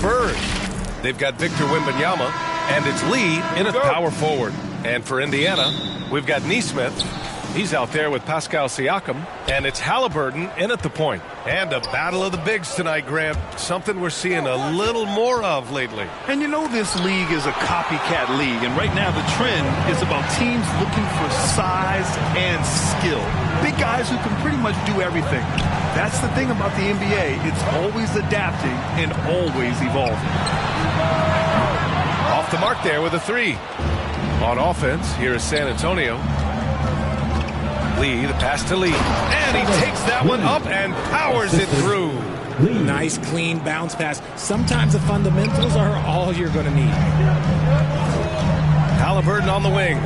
Spurs. They've got Victor Wembanyama, and it's Lee in at power forward. And for Indiana, we've got Nesmith. He's out there with Pascal Siakam, and it's Halliburton in at the point. And a battle of the bigs tonight, Grant. Something we're seeing a little more of lately. And you know this league is a copycat league, and right now the trend is about teams looking for size and skill. Big guys who can pretty much do everything. That's the thing about the NBA. It's always adapting and always evolving. Off the mark there with a three. On offense, here is San Antonio. Lee, the pass to Lee. And he takes that one up and powers it through. Nice, clean bounce pass. Sometimes the fundamentals are all you're going to need. Halliburton on the wing.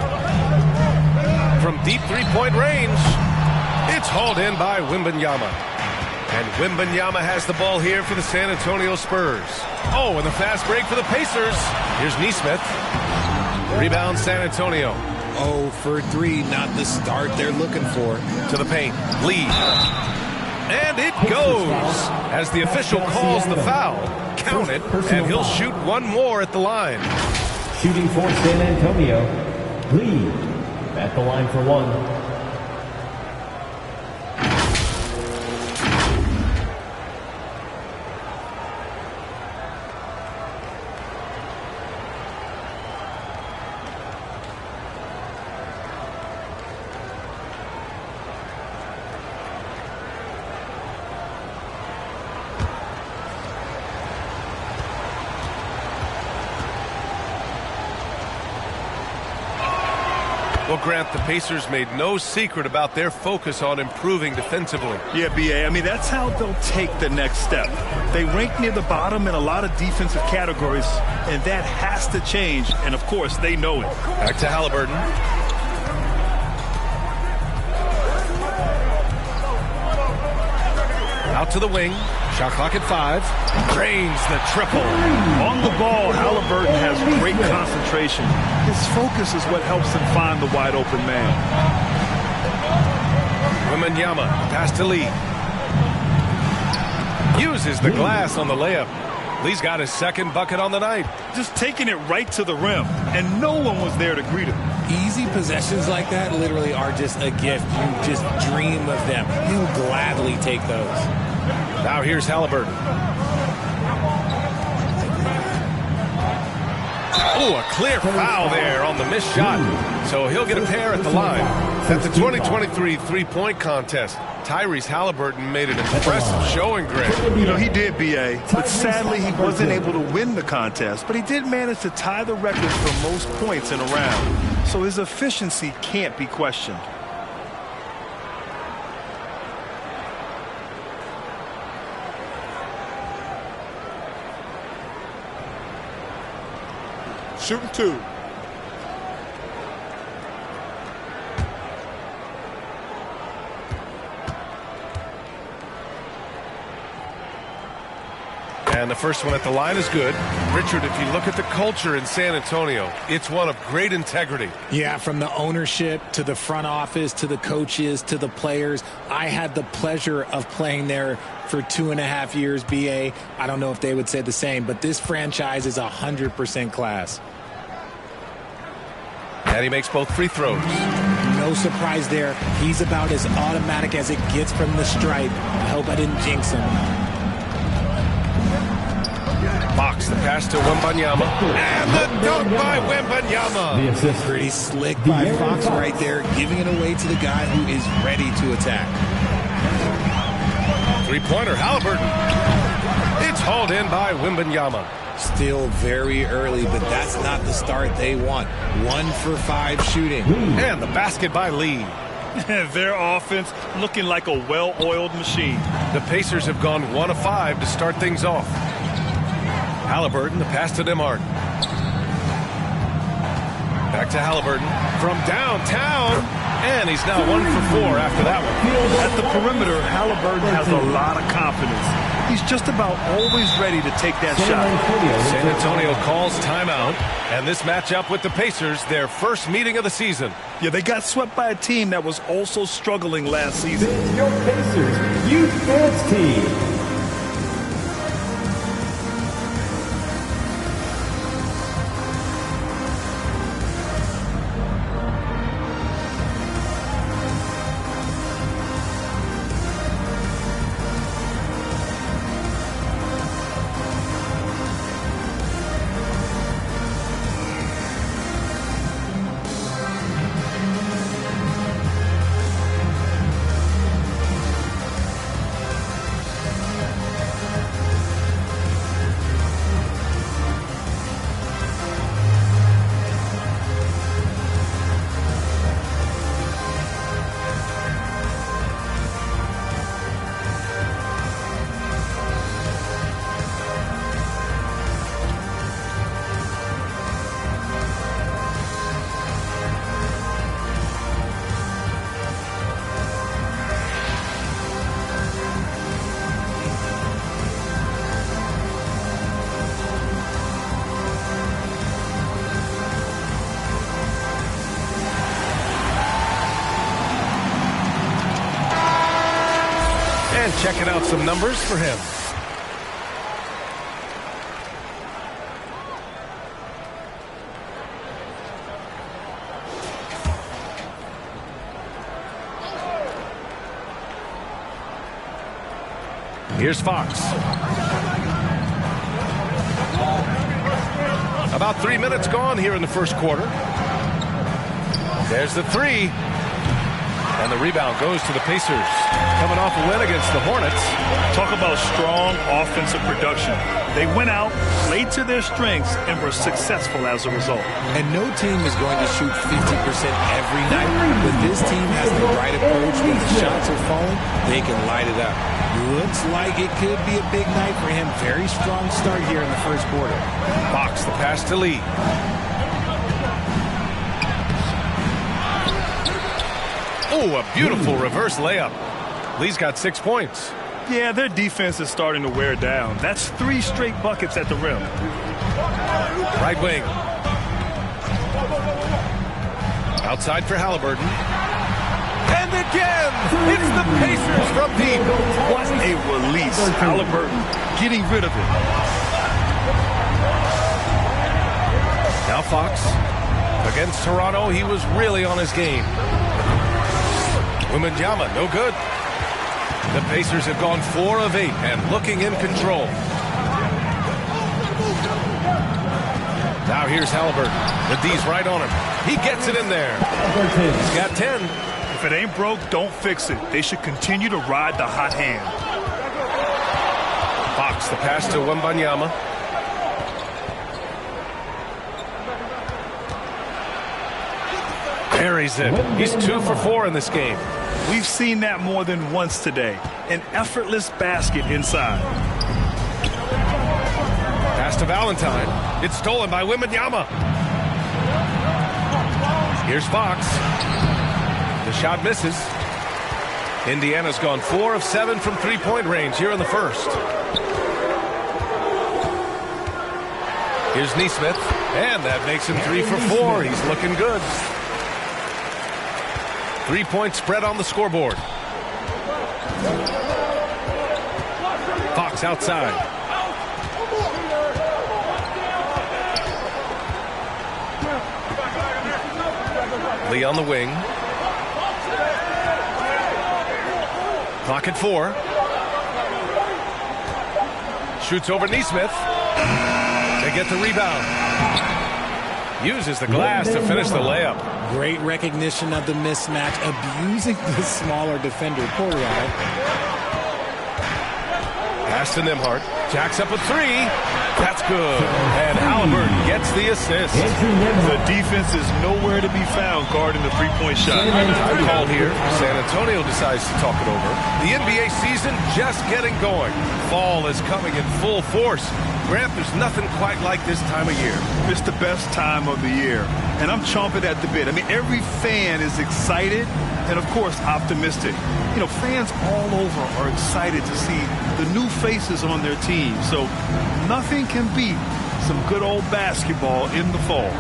From deep three-point range, it's hauled in by Wembanyama. And Wembanyama has the ball here for the San Antonio Spurs. Oh, and the fast break for the Pacers. Here's Nesmith. Rebound San Antonio. 0 for 3, not the start they're looking for. To the paint, Lee. And it goes as the official calls the foul. Count it, and he'll shoot one more at the line. Shooting for San Antonio, Lee at the line for one. Well, Grant, the Pacers made no secret about their focus on improving defensively. Yeah, B.A., I mean, that's how they'll take the next step. They rank near the bottom in a lot of defensive categories, and that has to change, and, of course, they know it. Back to Halliburton. Out to the wing. Shot clock at 5. Drains the triple. On the ball, Halliburton has great concentration. His focus is what helps him find the wide open man. Wembanyama, pass to Lee. Uses the glass on the layup. Lee's got his second bucket on the night. Just taking it right to the rim, and no one was there to greet him. Easy possessions like that literally are just a gift. You just dream of them. He'll gladly take those. Now here's Halliburton. Oh, a clear foul there on the missed shot. So he'll get a pair at the line. At the 2023 three-point contest, Tyrese Halliburton made an impressive showing, Greg. You know, he did, B.A., but sadly he wasn't able to win the contest. But he did manage to tie the record for most points in a round. So his efficiency can't be questioned. Shooting 2. And the first one at the line is good. Richard, if you look at the culture in San Antonio, it's one of great integrity. Yeah, from the ownership to the front office to the coaches to the players. I had the pleasure of playing there for 2.5 years, B.A. I don't know if they would say the same, but this franchise is 100% class. And he makes both free throws. No surprise there. He's about as automatic as it gets from the stripe. I hope I didn't jinx him. Fox, the pass to Wembanyama. And the dunk by Wembanyama. The assist. Pretty slick by Fox right there, giving it away to the guy who is ready to attack. Three-pointer, Halliburton. It's hauled in by Wembanyama. Still very early, but that's not the start they want. 1 for 5 shooting. And the basket by Lee. Their offense looking like a well-oiled machine. The Pacers have gone 1 of 5 to start things off. Halliburton, the pass to Demart. Back to Halliburton from downtown. And he's now 1 for 4 after that one. At the perimeter, Halliburton has a lot of confidence. He's just about always ready to take that shot. San Antonio calls timeout. And this matchup with the Pacers, their first meeting of the season. Yeah, they got swept by a team that was also struggling last season. This is your Pacers Youth Dance Team. And checking out some numbers for him. Here's Fox. About 3 minutes gone here in the first quarter. There's the three. And the rebound goes to the Pacers. Coming off a win against the Hornets. Talk about strong offensive production. They went out, played to their strengths, and were successful as a result. And no team is going to shoot 50% every night. But this team has the right approach. When the shots are falling, they can light it up. Looks like it could be a big night for him. Very strong start here in the first quarter. Fox, the pass to Lee. Oh, a beautiful reverse layup. Lee's got 6 points. Yeah, their defense is starting to wear down. That's 3 straight buckets at the rim. Right wing. Outside for Halliburton. And again, it's the Pacers from deep. What a release. Halliburton getting rid of it. Now Fox. Against Toronto, he was really on his game. Wembanyama, no good. The Pacers have gone 4 of 8 and looking in control. Now here's Halliburton. The D's right on him. He gets it in there. He's got 10. If it ain't broke, don't fix it. They should continue to ride the hot hand. Fox, the pass to Wembanyama. Buries it. He's 2 for 4 in this game. We've seen that more than once today. An effortless basket inside. Pass to Valentine. It's stolen by Wembanyama. Here's Fox. The shot misses. Indiana's gone 4 of 7 from three-point range here in the first. Here's Nesmith. And that makes him 3 for 4. He's looking good. 3-point spread on the scoreboard. Fox outside. Lee on the wing. Clock at 4. Shoots over Nesmith. They get the rebound. Uses the glass to finish the layup. Great recognition of the mismatch, abusing the smaller defender. Poor guy. Pass to Nembhard. Jacks up a 3. That's good. And Halliburton gets the assist. The defense is nowhere to be found guarding the three-point shot. Time call here. San Antonio decides to talk it over. The NBA season just getting going. Fall is coming in full force. Grant, there's nothing quite like this time of year. It's the best time of the year, and I'm chomping at the bit. I mean, every fan is excited and, of course, optimistic. You know, fans all over are excited to see the new faces on their team. So nothing can beat some good old basketball in the fall.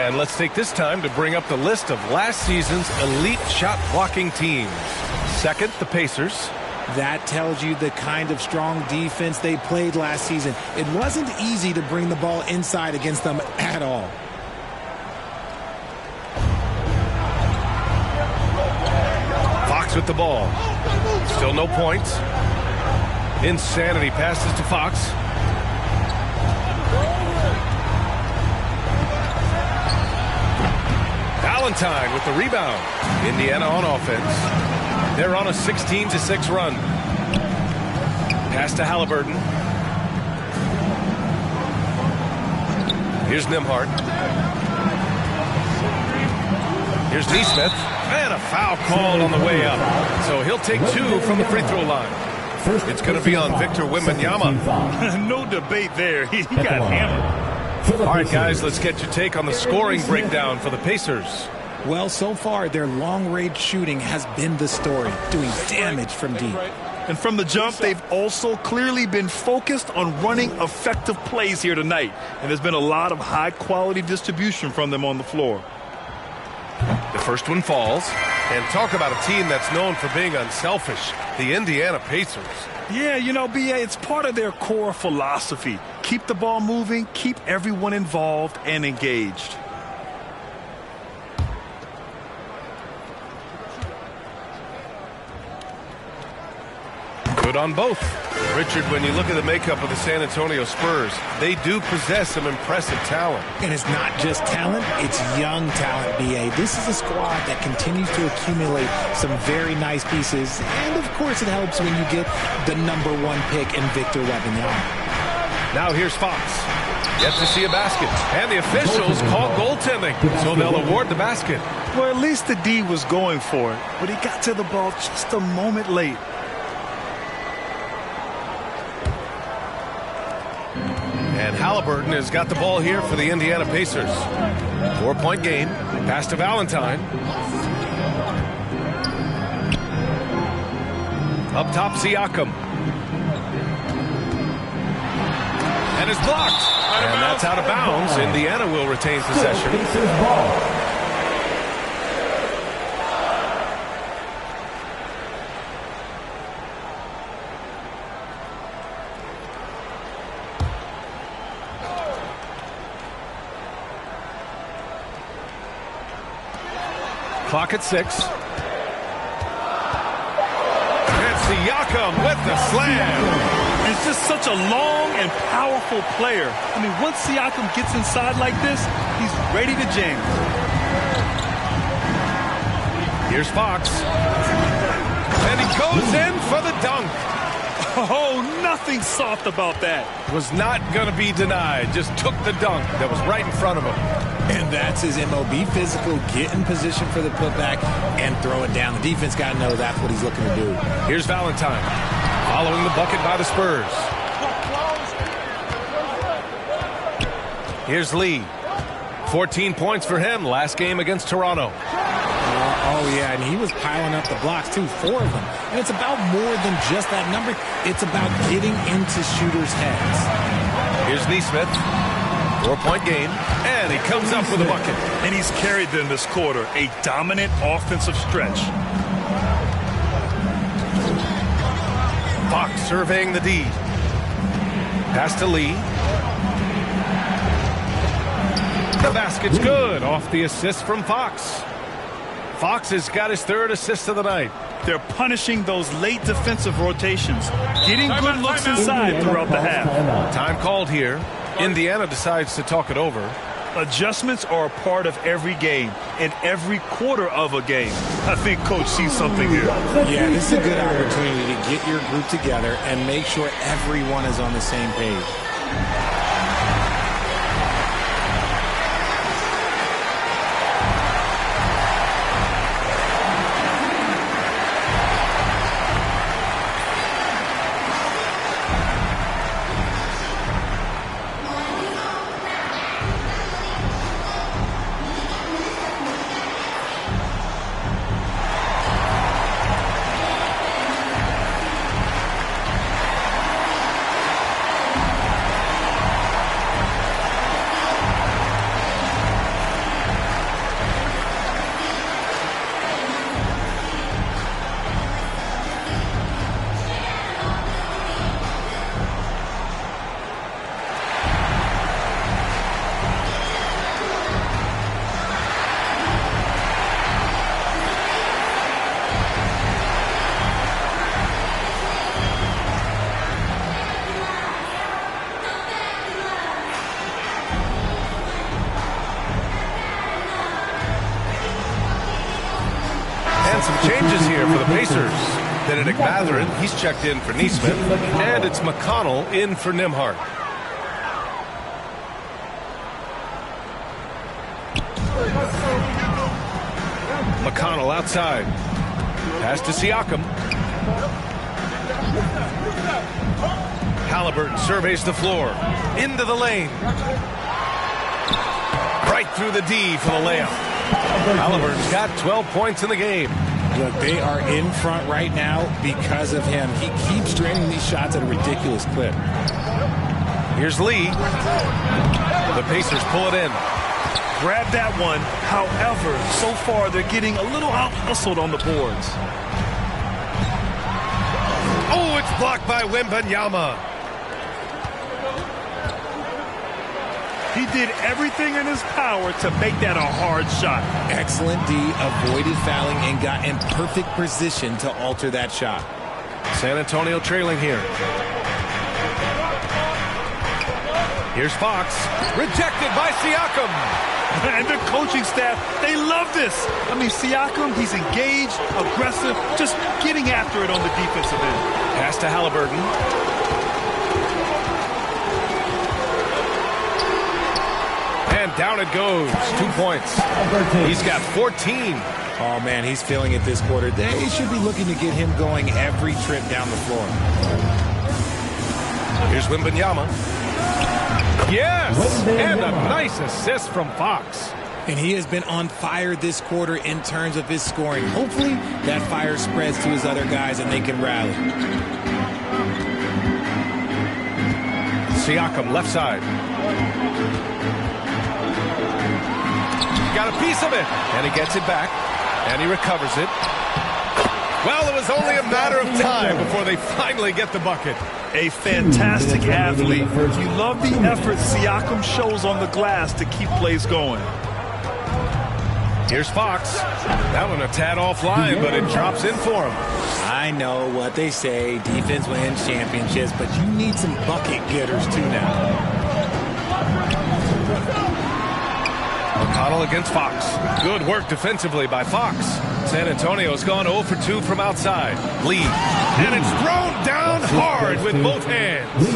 And let's take this time to bring up the list of last season's elite shot blocking teams. Second, the Pacers. That tells you the kind of strong defense they played last season. It wasn't easy to bring the ball inside against them at all. with the ball. Still no points. Insanity passes to Fox. Valentine with the rebound. Indiana on offense. They're on a 16-6 run. Pass to Halliburton. Here's Nembhard. Here's Nesmith. And a foul called on the way up. So he'll take 2 from the free throw line. It's going to be on Victor Wembanyama. No debate there. He got hammered. All right, guys, let's get your take on the scoring breakdown for the Pacers. Well, so far, their long-range shooting has been the story, doing damage from deep. And from the jump, they've also clearly been focused on running effective plays here tonight. And there's been a lot of high-quality distribution from them on the floor. The first one falls. And talk about a team that's known for being unselfish, the Indiana Pacers. Yeah, you know, B.A., it's part of their core philosophy. Keep the ball moving, keep everyone involved and engaged. Good on both. Richard, when you look at the makeup of the San Antonio Spurs, they do possess some impressive talent. And it's not just talent, it's young talent, B.A. This is a squad that continues to accumulate some very nice pieces. And, of course, it helps when you get the #1 pick in Victor Wembanyama. Now here's Fox. Yet to see a basket. And the officials call goaltending, so they'll award the basket. Well, at least the D was going for it, but he got to the ball just a moment late. And Halliburton has got the ball here for the Indiana Pacers. 4-point game. Pass to Valentine. Up top, Siakam. And it's blocked. And that's out of bounds. Indiana will retain possession. Clock at 6. And Siakam with the slam. He's just such a long and powerful player. I mean, once Siakam gets inside like this, he's ready to jam. Here's Fox. And he goes in for the dunk. Oh, nothing soft about that. Was not going to be denied. Just took the dunk that was right in front of him. And that's his MO. Be physical, get in position for the putback, and throw it down. The defense got to know that's what he's looking to do. Here's Valentine, following the bucket by the Spurs. Here's Lee. 14 points for him last game against Toronto. Oh, yeah, and he was piling up the blocks, too, 4 of them. And it's about more than just that number. It's about getting into shooters' heads. Here's Nesmith. 4-point game, and he comes up with a bucket. And he's carried them this quarter, a dominant offensive stretch. Fox surveying the D. Pass to Lee. The basket's good off the assist from Fox. Fox has got his 3rd assist of the night. They're punishing those late defensive rotations, getting good looks inside throughout the half. Time called here. Indiana decides to talk it over. Adjustments are a part of every game and every quarter of a game. I think Coach sees something here. Yeah, this is a good opportunity to get your group together and make sure everyone is on the same page. And some changes here for the Pacers. Benedict Mathurin, he's checked in for Neesmith. And it's McConnell in for Nembhard. McConnell outside. Pass to Siakam. Halliburton surveys the floor. Into the lane. Right through the D for the layup. Halliburton's got 12 points in the game. Look, they are in front right now because of him. He keeps draining these shots at a ridiculous clip. Here's Lee. The Pacers pull it in. Grab that one. However, so far they're getting a little out-hustled on the boards. Oh, it's blocked by Wembanyama. He did everything in his power to make that a hard shot. Excellent D, avoided fouling and got in perfect position to alter that shot. San Antonio trailing here. Here's Fox. Rejected by Siakam. And the coaching staff, they love this. I mean, Siakam, he's engaged, aggressive, just getting after it on the defensive end. Pass to Halliburton. And down it goes. 2 points. He's got 14. Oh, man, he's feeling it this quarter. They should be looking to get him going every trip down the floor. Here's Wembanyama. Yes! And a nice assist from Fox. And he has been on fire this quarter in terms of his scoring. Hopefully, that fire spreads to his other guys and they can rally. Siakam, left side. Got a piece of it. And he gets it back. And he recovers it. Well, it was only a matter of time before they finally get the bucket. A fantastic athlete. You love the effort Siakam shows on the glass to keep plays going. Here's Fox. That one a tad offline, but it drops in for him. I know what they say, defense wins championships, but you need some bucket getters too now. McConnell against Fox. Good work defensively by Fox. San Antonio's gone 0 for 2 from outside. Lee. And it's thrown down hard with both hands.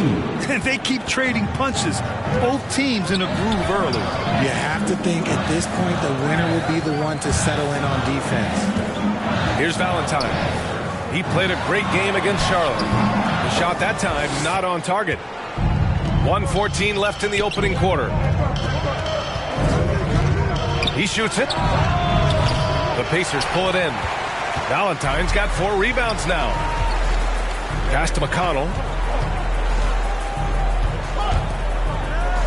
And they keep trading punches. Both teams in a groove early. You have to think at this point the winner will be the one to settle in on defense. Here's Valentine. He played a great game against Charlotte. The shot that time not on target. 1:14 left in the opening quarter. He shoots it. The Pacers pull it in. Valentine's got 4 rebounds now. Pass to McConnell.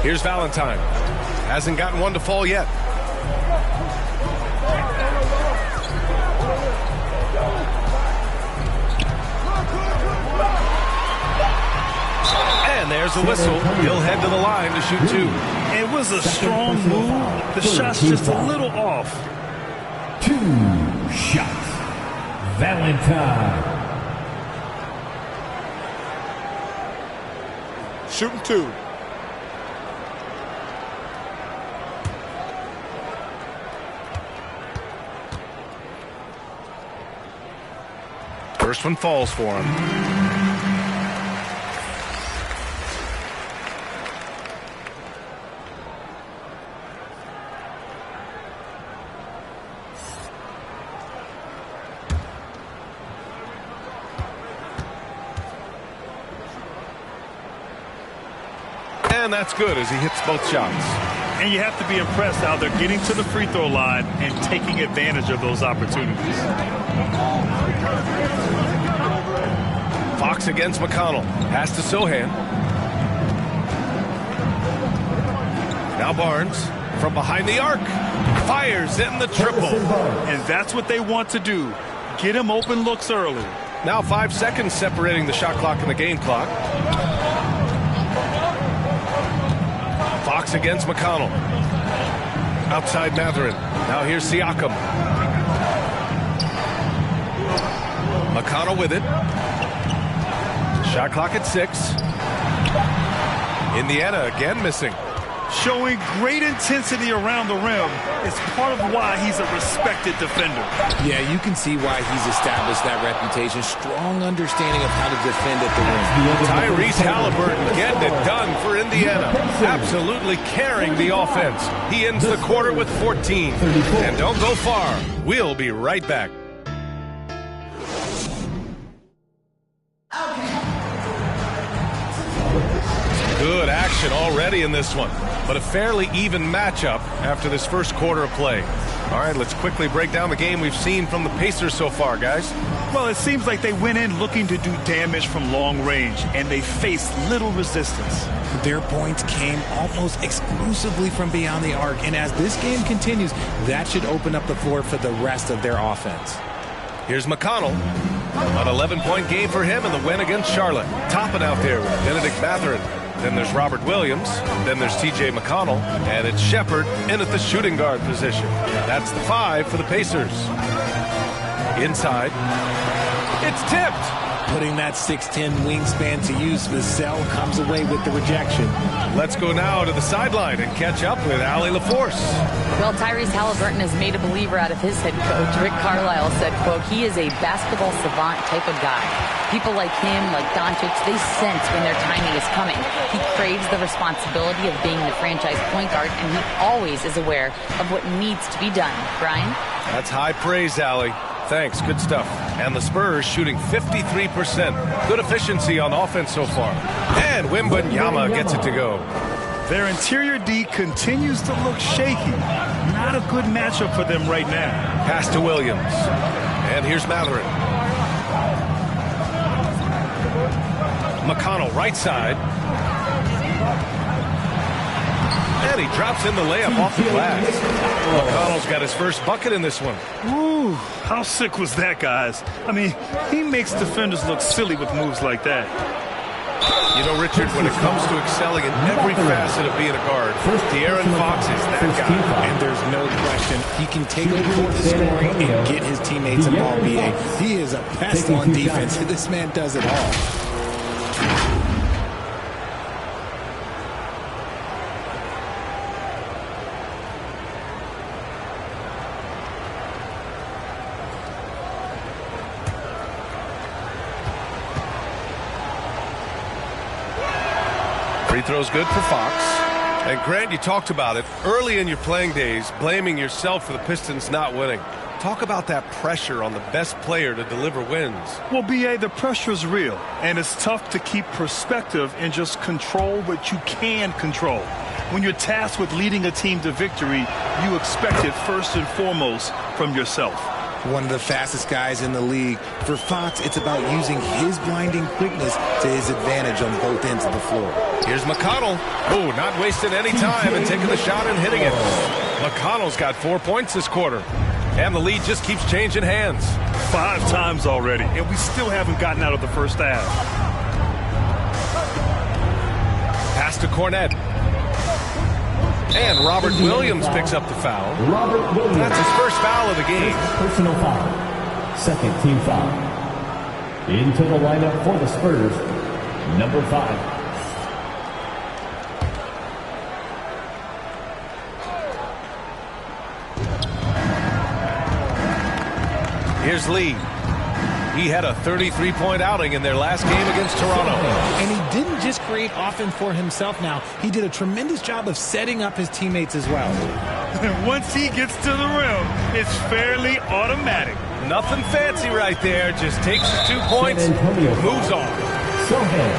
Here's Valentine. Hasn't gotten one to fall yet. And there's a whistle. He'll head to the line to shoot 2. It was a strong move. The shot's just a little off. 2 shots. Valentine. Shooting 2. First one falls for him. And that's good as he hits both shots. And you have to be impressed how they're getting to the free throw line and taking advantage of those opportunities. Fox against McConnell. Pass to Sohan. Now Barnes from behind the arc. Fires in the triple. And that's what they want to do. Get him open looks early. Now 5 seconds separating the shot clock and the game clock. Fox against McConnell. Outside Mathurin. Now here's Siakam. McConnell with it. Shot clock at 6. Indiana again missing. Showing great intensity around the rim is part of why he's a respected defender. Yeah, you can see why he's established that reputation. Strong understanding of how to defend at the rim. Tyrese Halliburton getting it done for Indiana. Absolutely carrying the offense. He ends the quarter with 14. And don't go far. We'll be right back. Good action already in this one, but a fairly even matchup after this first quarter of play. All right, let's quickly break down the game we've seen from the Pacers so far, guys. Well, it seems like they went in looking to do damage from long range, and they faced little resistance. Their points came almost exclusively from beyond the arc, and as this game continues, that should open up the floor for the rest of their offense. Here's McConnell. An 11-point game for him in the win against Charlotte. Topping out there with Benedict Mathurin. Then there's Robert Williams. Then there's T.J. McConnell. And it's Shepard in at the shooting guard position. That's the 5 for the Pacers. Inside. It's tipped. Putting that 6'10 wingspan to use, Vassell comes away with the rejection. Let's go now to the sideline and catch up with Allie LaForce. Well, Tyrese Halliburton has made a believer out of his head coach. Rick Carlisle said, quote, he is a basketball savant type of guy. People like him, like Doncic, they sense when their timing is coming. He craves the responsibility of being the franchise point guard, and he always is aware of what needs to be done. Brian? That's high praise, Allie. Thanks, good stuff. And the Spurs shooting 53%. Good efficiency on offense so far. And Wembanyama gets it to go. Their interior D continues to look shaky. Not a good matchup for them right now. Pass to Williams. And here's Mathurin. McConnell right side. And he drops in the layup off the glass. McConnell's got his first bucket in this one. Ooh, how sick was that, guys? I mean, he makes defenders look silly with moves like that. You know, Richard, when it comes to excelling in every facet of being a guard, De'Aaron Fox is that guy. And there's no question, he can take over the scoring and get his teammates involved, B.A. He is a pest on defense. This man does it all. Free throw's good for Fox. And Grant, you talked about it early in your playing days, blaming yourself for the Pistons not winning. Talk about that pressure on the best player to deliver wins. Well, B.A., the pressure is real, and it's tough to keep perspective and just control what you can control. When you're tasked with leading a team to victory, you expect it first and foremost from yourself. One of the fastest guys in the league. For Fox, it's about using his blinding quickness to his advantage on both ends of the floor. Here's McConnell. Oh, not wasting any time and taking the shot and hitting it. McConnell's got 4 points this quarter. And the lead just keeps changing hands. 5 times already, and we still haven't gotten out of the first half. Pass to Cornette. And Robert Williams picks up the foul. Robert Williams. That's his first foul of the game. Personal foul. Second team foul. Into the lineup for the Spurs, number 5. Here's Lee. He had a 33-point outing in their last game against Toronto. And he didn't just create offense for himself now. He did a tremendous job of setting up his teammates as well. Once he gets to the rim, it's fairly automatic. Nothing fancy right there. Just takes his 2 points, moves on. Sohan.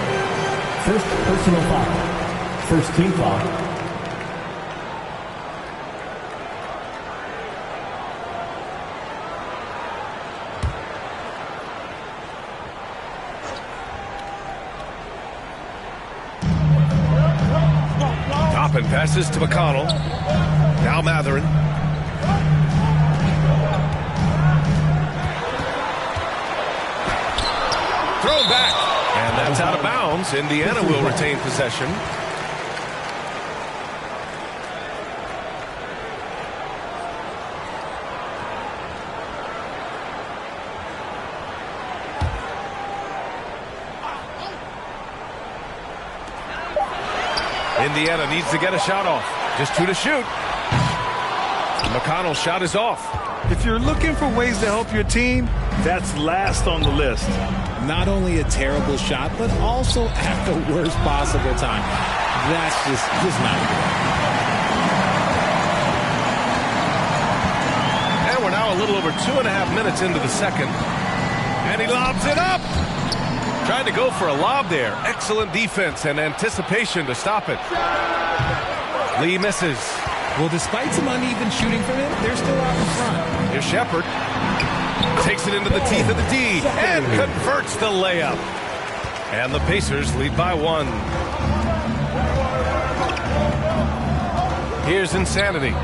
First personal foul. First team foul. And passes to McConnell. Now Mathurin. Thrown back. And that's out of bounds. Indiana will retain possession. Indiana needs to get a shot off. Just 2 to shoot. McConnell's shot is off. If you're looking for ways to help your team, that's last on the list. Not only a terrible shot, but also at the worst possible time. That's just not good. And we're now a little over 2.5 minutes into the second. And he lobs it up. Trying to go for a lob there. Excellent defense and anticipation to stop it. Lee misses. Well, despite some uneven shooting from him, they're still out in front. Here's Shepherd. Takes it into the teeth of the D and converts the layup. And the Pacers lead by 1. Here's Insanity.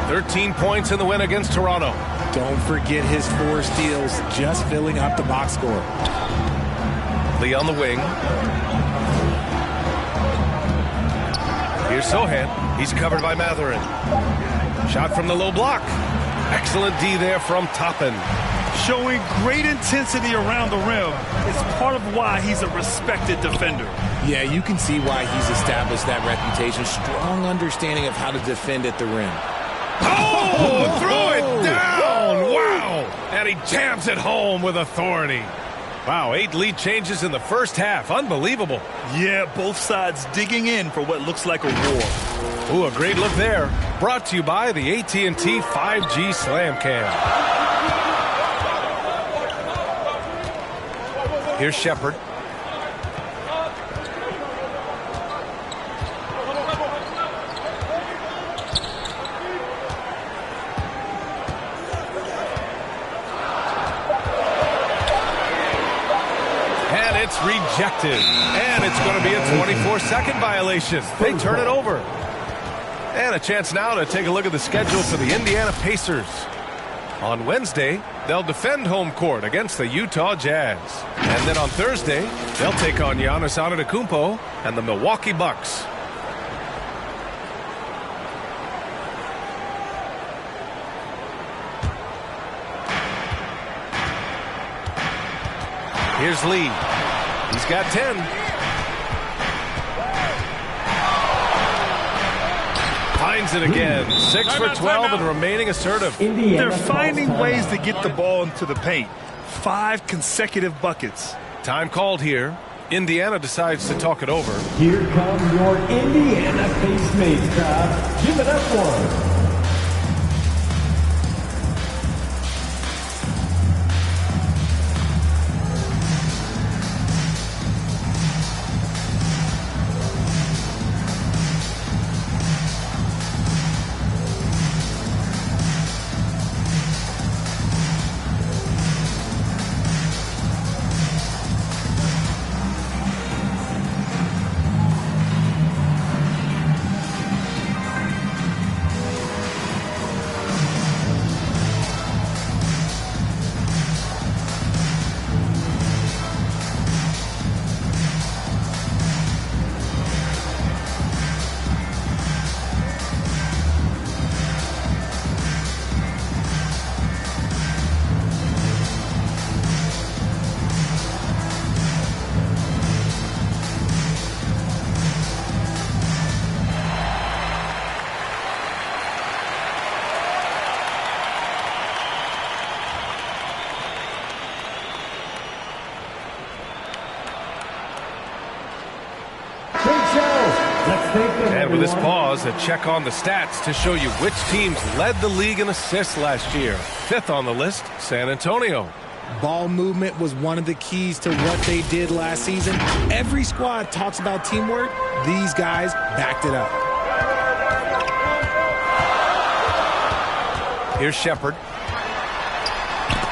13 points in the win against Toronto. Don't forget his 4 steals, just filling up the box score. Lee on the wing. Here's Sohan. He's covered by Mathurin. Shot from the low block. Excellent D there from Toppin. Showing great intensity around the rim is part of why he's a respected defender. Yeah, you can see why he's established that reputation. Strong understanding of how to defend at the rim. Oh, throw it down. Wow. And he jams it home with authority. Wow, 8 lead changes in the first half. Unbelievable. Yeah, both sides digging in for what looks like a war. Ooh, a great look there. Brought to you by the AT&T 5G Slam Cam. Here's Shepherd. And it's rejected. And it's going to be a 24-second violation. They turn it over. And a chance now to take a look at the schedule for the Indiana Pacers. On Wednesday, they'll defend home court against the Utah Jazz. And then on Thursday, they'll take on Giannis Antetokounmpo and the Milwaukee Bucks. Here's Lee. He's got 10. Finds it again. 6 for 12 and remaining assertive. They're finding ways to get the ball into the paint. 5 consecutive buckets. Time called here. Indiana decides to talk it over. Here come your Indiana Pacemates crowd. Give it up for them. And with this pause, a check on the stats to show you which teams led the league in assists last year. 5th on the list, San Antonio. Ball movement was one of the keys to what they did last season. Every squad talks about teamwork. These guys backed it up. Here's Shepherd.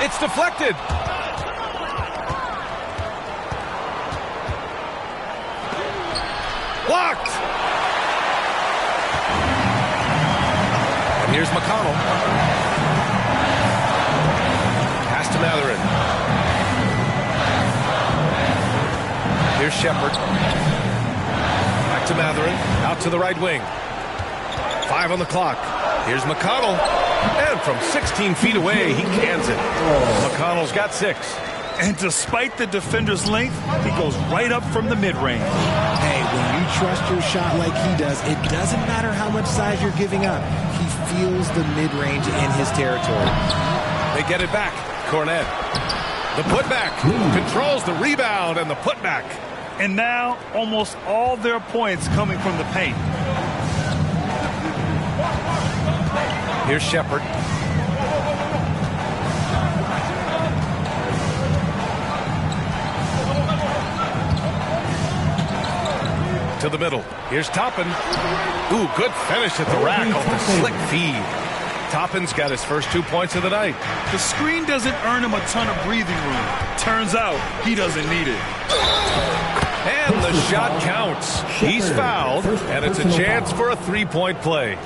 It's deflected. Blocked. And here's McConnell. Pass to Mathurin. Here's Shepherd. Back to Mathurin. Out to the right wing. 5 on the clock. Here's McConnell. And from 16 feet away, he cans it. McConnell's got 6. And despite the defender's length, he goes right up from the mid-range. Hey, when you trust your shot like he does, it doesn't matter how much size you're giving up. He feels the mid-range in his territory. They get it back. Kornet. The putback. Controls the rebound and the putback. And now almost all their points coming from the paint. Here's Shepard. To the middle. Here's Toppin. Ooh, good finish at the rack off the slick feed. Toppin's got his first 2 points of the night. The screen doesn't earn him a ton of breathing room. Turns out he doesn't need it. And the shot counts. He's fouled, and it's a chance for a three-point play.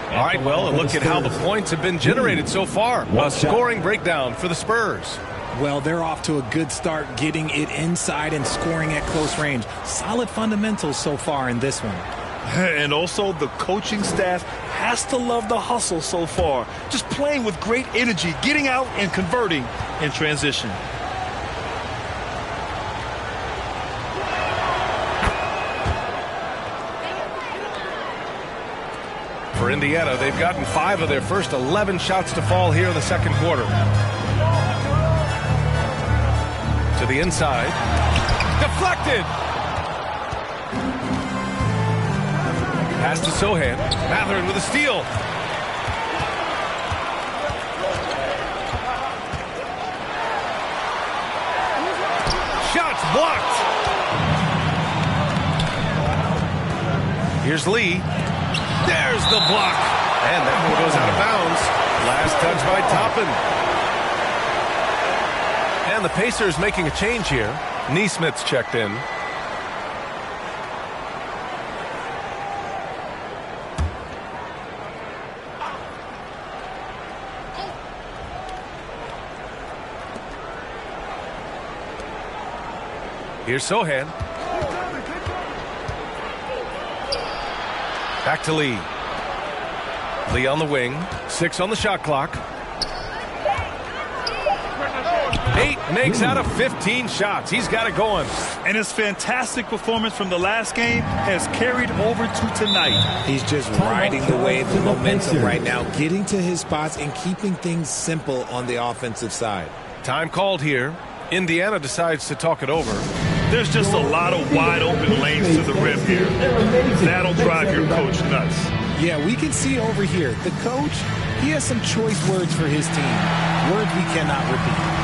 All right, well, a look at how the points have been generated so far. A scoring breakdown for the Spurs. Well, they're off to a good start getting it inside and scoring at close range. Solid fundamentals so far in this one. And also the coaching staff has to love the hustle so far. Just playing with great energy, getting out and converting in transition. For Indiana, they've gotten 5 of their first 11 shots to fall here in the second quarter. To the inside. Deflected. Pass to Sohan. Mathurin with a steal. Shots blocked. Here's Lee. There's the block. And that one goes out of bounds. Last touch by Toppin. And the Pacers making a change here. Neesmith's checked in. Here's Sohan. Back to Lee. Lee on the wing. 6 on the shot clock. 8 makes out of 15 shots. He's got it going. And his fantastic performance from the last game has carried over to tonight. He's just riding the wave of momentum right now, getting to his spots and keeping things simple on the offensive side. Time called here. Indiana decides to talk it over. There's just a lot of wide open lanes to the rim here. That'll drive your coach nuts. Yeah, we can see over here. The coach, he has some choice words for his team. Words we cannot repeat.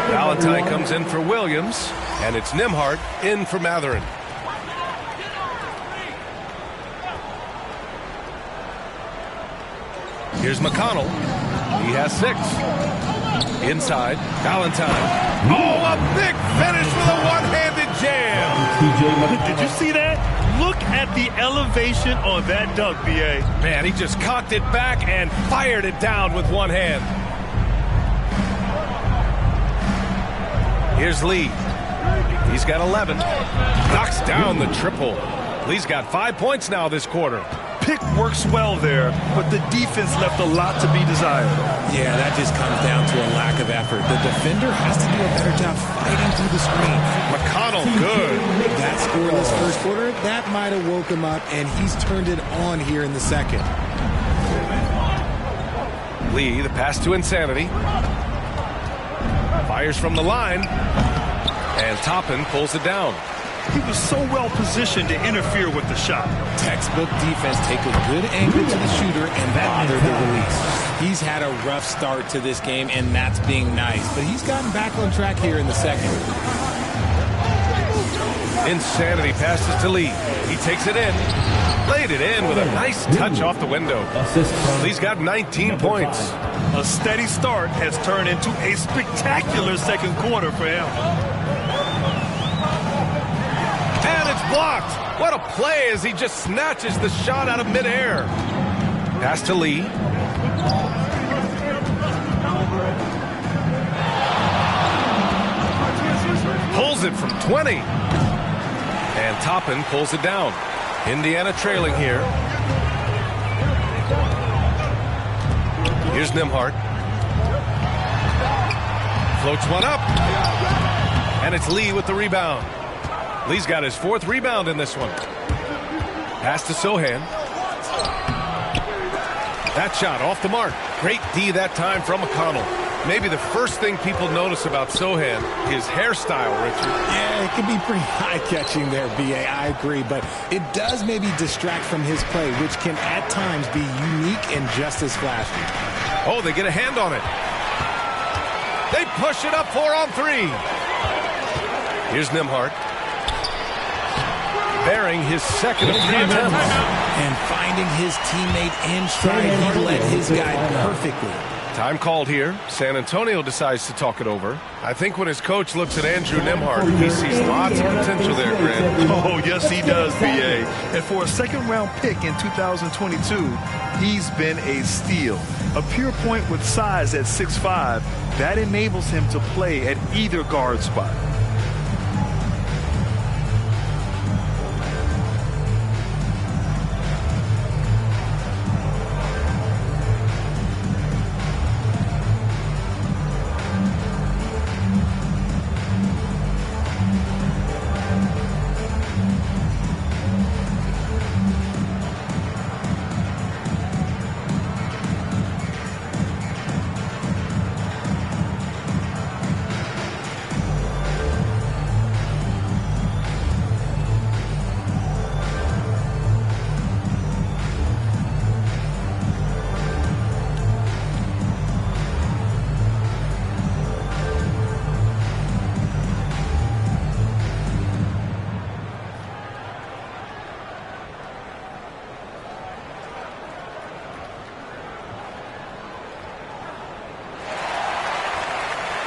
Valentine comes in for Williams, and it's Nembhard in for Mathurin. Here's McConnell. He has 6. Inside, Valentine. Oh, a big finish with a one-handed jam. Did you see that? Look at the elevation on that dunk, B.A. Man, he just cocked it back and fired it down with one hand. Here's Lee. He's got 11. Knocks down the triple. Lee's got 5 points now this quarter. Pick works well there, but the defense left a lot to be desired. Yeah, that just comes down to a lack of effort. The defender has to do a better job fighting through the screen. McConnell, good. That scoreless first quarter, that might have woke him up, and he's turned it on here in the second. Lee, the pass to Insanity. Fires from the line. And Toppin pulls it down. He was so well positioned to interfere with the shot. Textbook defense. Take a good angle to the shooter and bother the release. He's had a rough start to this game, and that's being nice. But he's gotten back on track here in the second. Insanity passes to Lee. He takes it in. Laid it in with a nice touch off the window. Lee's got 19 points. A steady start has turned into a spectacular second quarter for him. And it's blocked. What a play as he just snatches the shot out of midair. Pass to Lee. Pulls it from 20. And Toppin pulls it down. Indiana trailing here. Here's Nembhard. Floats one up. And it's Lee with the rebound. Lee's got his 4th rebound in this one. Pass to Sochan. That shot off the mark. Great D that time from McConnell. Maybe the first thing people notice about Sochan, his hairstyle, Richard. Yeah, it can be pretty eye-catching there, B.A. I agree, but it does maybe distract from his play, which can at times be unique and just as flashy. Oh, they get a hand on it. They push it up 4 on 3. Here's Nembhard. Bearing his 2nd of 3 attempts. And finding his teammate in stride, he led his guy perfectly. Time called here. San Antonio decides to talk it over. I think when his coach looks at Andrew Nembhard, he sees lots of potential there, Grant. Oh, yes, he does, B.A. And for a second-round pick in 2022, he's been a steal. A pure point with size at 6'5", that enables him to play at either guard spot.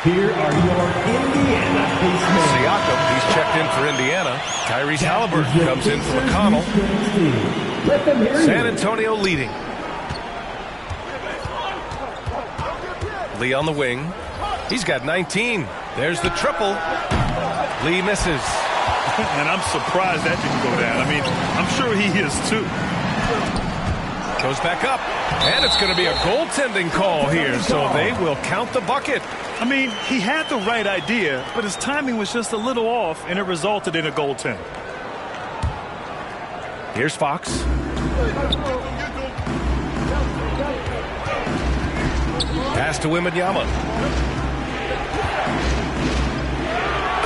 Here are your Indiana basemen. Siakam, he's checked in for Indiana. Tyrese Haliburton comes in for McConnell. San Antonio leading. Lee on the wing. He's got 19. There's the triple. Lee misses. And I'm surprised that didn't go down. I mean, I'm sure he is too. Goes back up. And it's going to be a goaltending call here, so they will count the bucket. I mean, he had the right idea, but his timing was just a little off, and it resulted in a goaltend. Here's Fox. Pass to Wembanyama.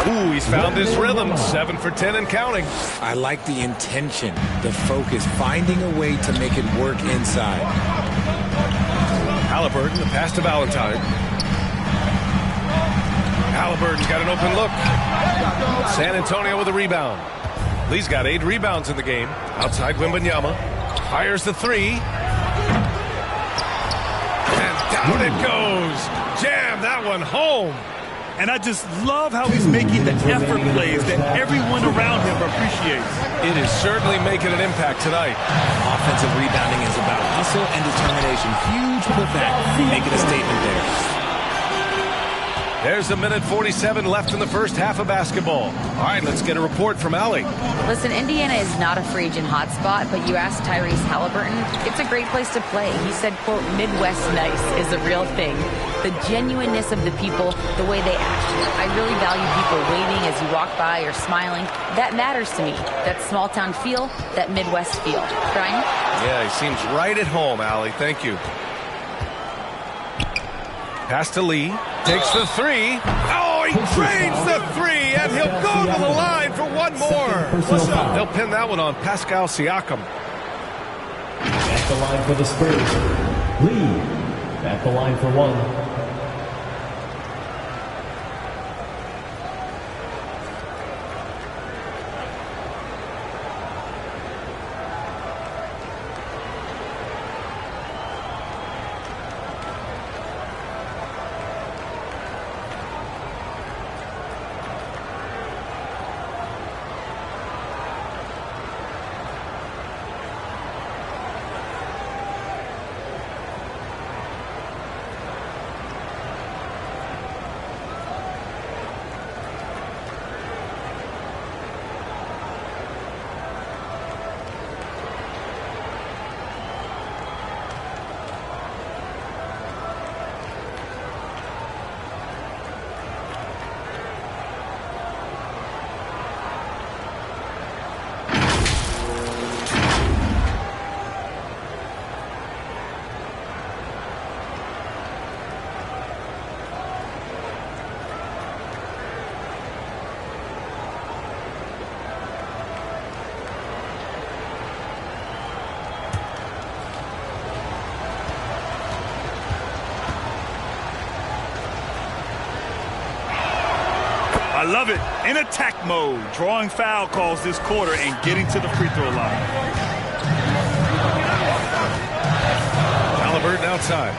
Ooh, he's found his rhythm. 7 for 10 and counting. I like the intention, the focus, finding a way to make it work inside. Haliburton, the pass to Valentine. Haliburton's got an open look. San Antonio with a rebound. Lee's got 8 rebounds in the game. Outside Wembanyama. Fires the 3. And down it goes. Jam that one home. And I just love how he's making the effort plays that everyone around him appreciates. It is certainly making an impact tonight. Offensive rebounding is about hustle and determination. Huge putback, making a statement there. There's a minute 47 left in the first half of basketball. All right, let's get a report from Allie. Listen, Indiana is not a free agent hotspot, but you asked Tyrese Haliburton, it's a great place to play. He said, quote, Midwest nice is a real thing. The genuineness of the people, the way they act. I really value people waving as you walk by or smiling. That matters to me. That small town feel, that Midwest feel. Brian? Yeah, he seems right at home, Allie. Thank you. Pass to Lee. Takes the three. Oh, he drains the three, and he'll go to the line for one more. They'll pin that one on Pascal Siakam. At the line for the Spurs, Lee at the line for one. I love it. In attack mode, drawing foul calls this quarter and getting to the free throw line. Halliburton outside.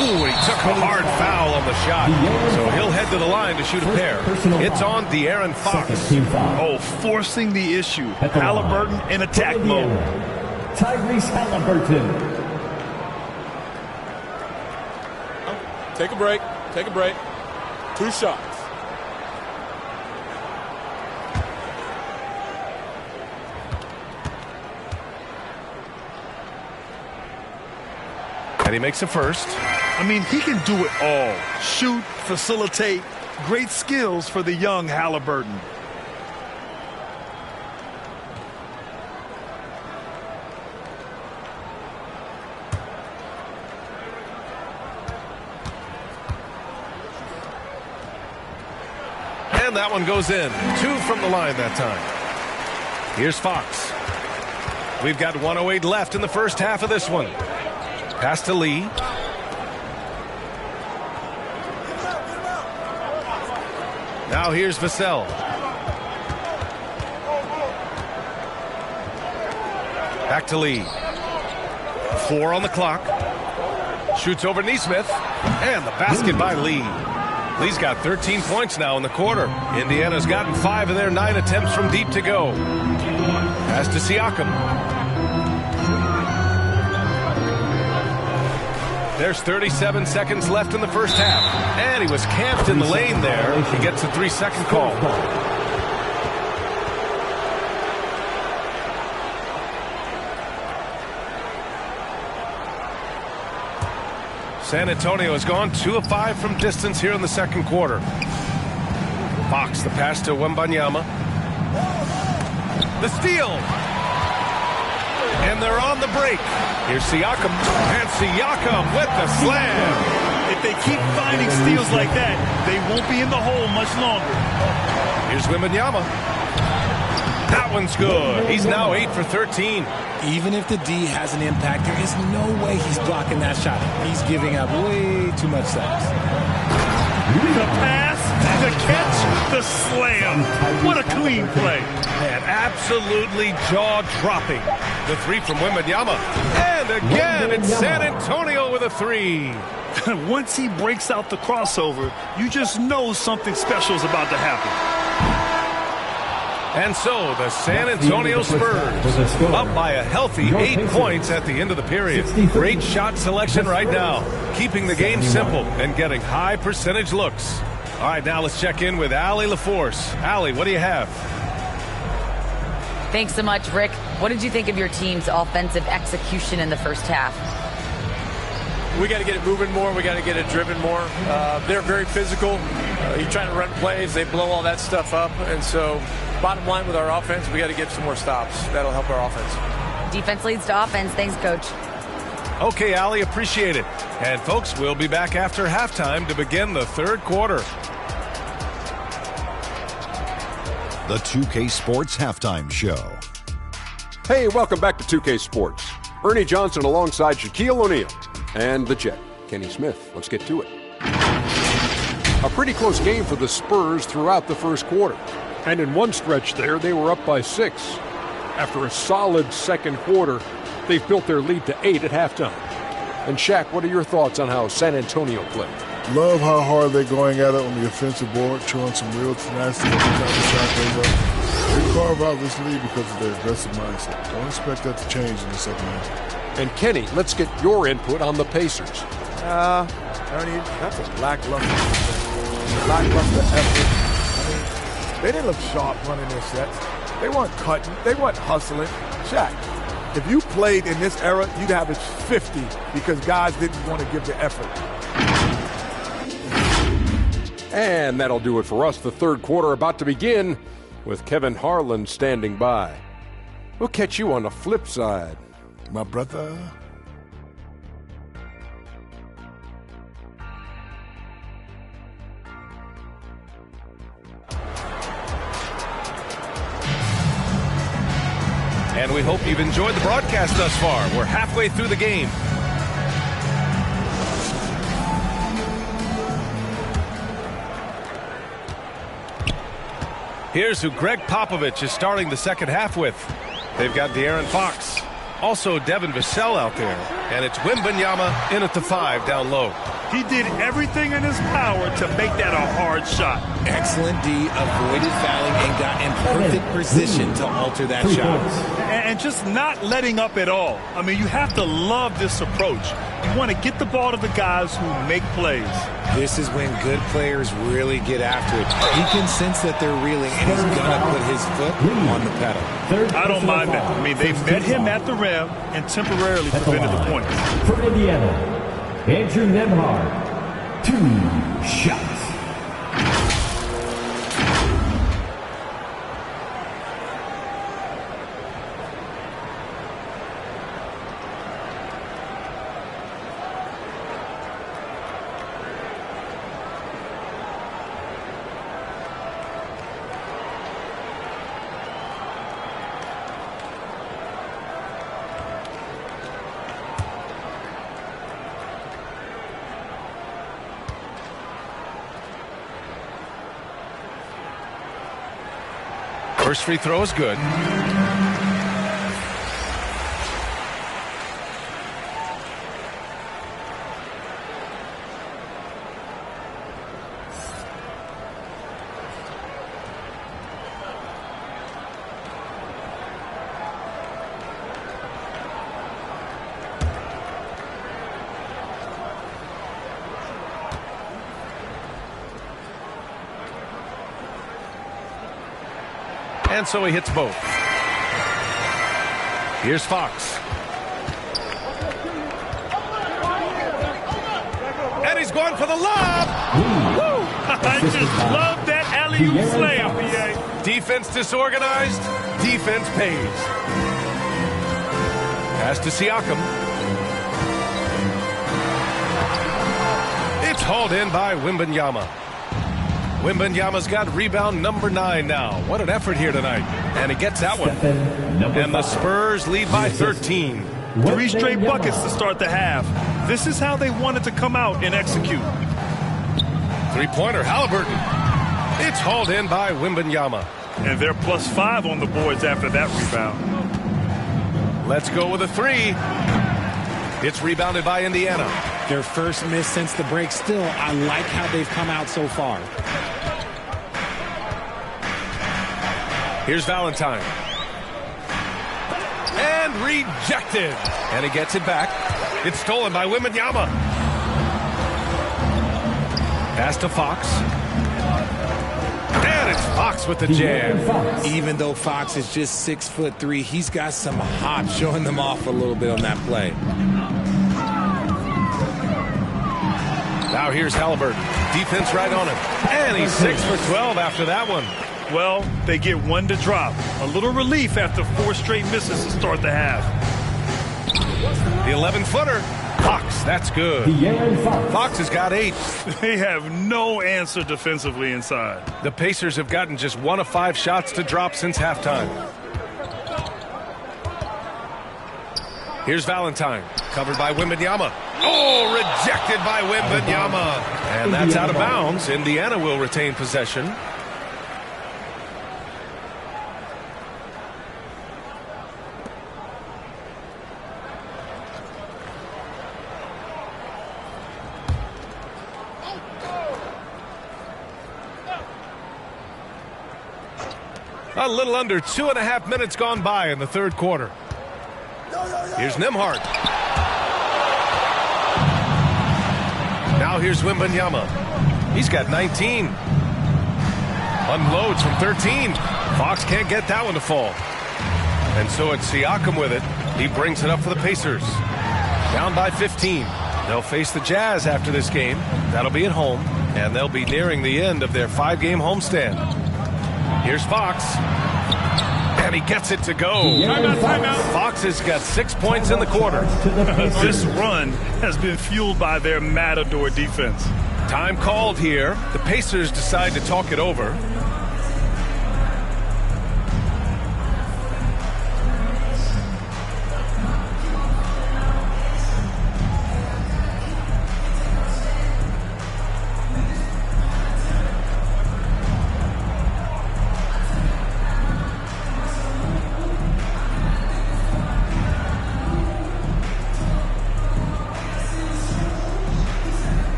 Ooh, he took a hard foul on the shot. So he'll head to the line to shoot a pair. It's on De'Aaron Fox. Oh, forcing the issue. Halliburton in attack mode. Tyrese Halliburton. Take a break. Take a break. 2 shots. And he makes a first. I mean, he can do it all. Shoot, facilitate. Great skills for the young Halliburton. And that one goes in. 2 from the line that time. Here's Fox. We've got 1:08 left in the first half of this one. Pass to Lee. Now here's Vassell. Back to Lee. 4 on the clock. Shoots over Nesmith. And the basket by Lee. Lee's got 13 points now in the quarter. Indiana's gotten 5 of their 9 attempts from deep to go. Pass to Siakam. There's 37 seconds left in the first half. And he was camped in the lane there. He gets a 3-second call. San Antonio has gone 2 of 5 from distance here in the second quarter. Fox, the pass to Wembanyama. The steal. And they're on the break. Here's Siakam. And Siakam with the slam. If they keep finding steals like that, they won't be in the hole much longer. Here's Wembanyama. That one's good. He's now 8 for 13. Even if the D has an impact, there is no way he's blocking that shot. He's giving up way too much size. The pass, the catch, the slam. What a clean play. Man, absolutely jaw-dropping. The 3 from Wembanyama. And again, it's San Antonio with a 3. Once he breaks out the crossover, you just know something special is about to happen. And so the San Antonio Spurs up by a healthy 8 points at the end of the period. Great shot selection right now, keeping the game simple and getting high percentage looks. All right, now let's check in with Allie LaForce. Allie, what do you have? Thanks so much, Rick. What did you think of your team's offensive execution in the first half? We got to get it moving more. We got to get it driven more. They're very physical. You're trying to run plays. They blow all that stuff up. And so bottom line with our offense, we got to get some more stops. That'll help our offense. Defense leads to offense. Thanks, Coach. Okay, Allie, appreciate it. And folks, we'll be back after halftime to begin the third quarter. The 2K Sports Halftime Show. Hey, welcome back to 2K Sports. Ernie Johnson alongside Shaquille O'Neal and the Jet, Kenny Smith. Let's get to it. A pretty close game for the Spurs throughout the first quarter. And in one stretch there, they were up by 6. After a solid second quarter, they've built their lead to 8 at halftime. And Shaq, what are your thoughts on how San Antonio played? Love how hard they're going at it on the offensive board, showing some real tenacity every time the shot goes up. They carve out this lead because of their aggressive mindset. Don't expect that to change in the second half. And Kenny, let's get your input on the Pacers. Ernie, that's a lackluster effort. I mean, they didn't look sharp running their sets. They weren't cutting. They weren't hustling. Shaq, if you played in this era, you'd average 50 because guys didn't want to give the effort. And that'll do it for us. The third quarter about to begin with Kevin Harlan standing by. We'll catch you on the flip side. My brother. And we hope you've enjoyed the broadcast thus far. We're halfway through the game. Here's who Greg Popovich is starting the second half with. They've got De'Aaron Fox. Also Devin Vassell out there. And it's Wembanyama in at the 5 down low. He did everything in his power to make that a hard shot. Excellent D, avoided fouling, and got in perfect position to alter that shot. And just not letting up at all. I mean, you have to love this approach. You want to get the ball to the guys who make plays. This is when good players really get after it. He can sense that they're reeling, and he's going to put his foot on the pedal. I don't mind that. I mean, they met him at the rim and temporarily prevented the points. For Indiana, Andrew Nembhard, 2 shots. First free throw is good. And so he hits both. Here's Fox. And he's going for the lob. Woo! I just love that alley-oop slam, BA. Defense disorganized. Defense pays. Pass to Siakam. It's hauled in by Wembanyama. Wembanyama's got rebound number 9 now. What an effort here tonight. And he gets that one. And the Spurs lead by 13. 3 straight buckets to start the half. This is how they wanted to come out and execute. Three-pointer, Halliburton. It's hauled in by Wembanyama. And they're +5 on the boards after that rebound. Let's go with a 3. It's rebounded by Indiana. Their first miss since the break. Still, I like how they've come out so far. Here's Valentine. And rejected. And he gets it back. It's stolen by Wembanyama. Pass to Fox. And it's Fox with the jam. Even though Fox is just 6'3", he's got some hop, showing them off a little bit on that play. Now here's Halliburton. Defense right on him. And he's 6 for 12 after that one. Well, they get 1 to drop. A little relief after 4 straight misses to start the half. The 11-footer. Fox, that's good. Fox has got 8. They have no answer defensively inside. The Pacers have gotten just 1 of 5 shots to drop since halftime. Here's Valentine, covered by Wembanyama. Oh, rejected by Wembanyama. And that's out of bounds. Indiana will retain possession. A little under 2.5 minutes gone by in the third quarter. Here's Nembhard. Now here's Wembanyama. He's got 19. Unloads from 13. Fox can't get that one to fall. And so it's Siakam with it. He brings it up for the Pacers. Down by 15. They'll face the Jazz after this game. That'll be at home. And they'll be nearing the end of their 5-game homestand. Here's Fox. And he gets it to go. Timeout. Fox has got 6 points in the quarter. This run has been fueled by their Matador defense. Time called here. The Pacers decide to talk it over.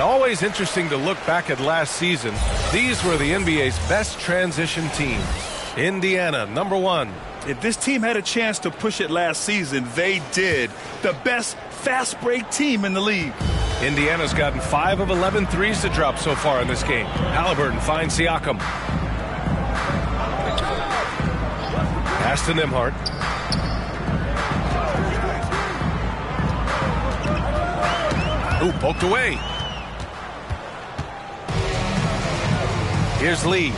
Always interesting to look back at last season. These were the NBA's best transition teams. Indiana, number 1. If this team had a chance to push it last season, they did. The best fast break team in the league. Indiana's gotten 5 of 11 threes to drop so far in this game. Halliburton finds Siakam. Pass to Nembhard. Ooh, poked away. Here's Lee.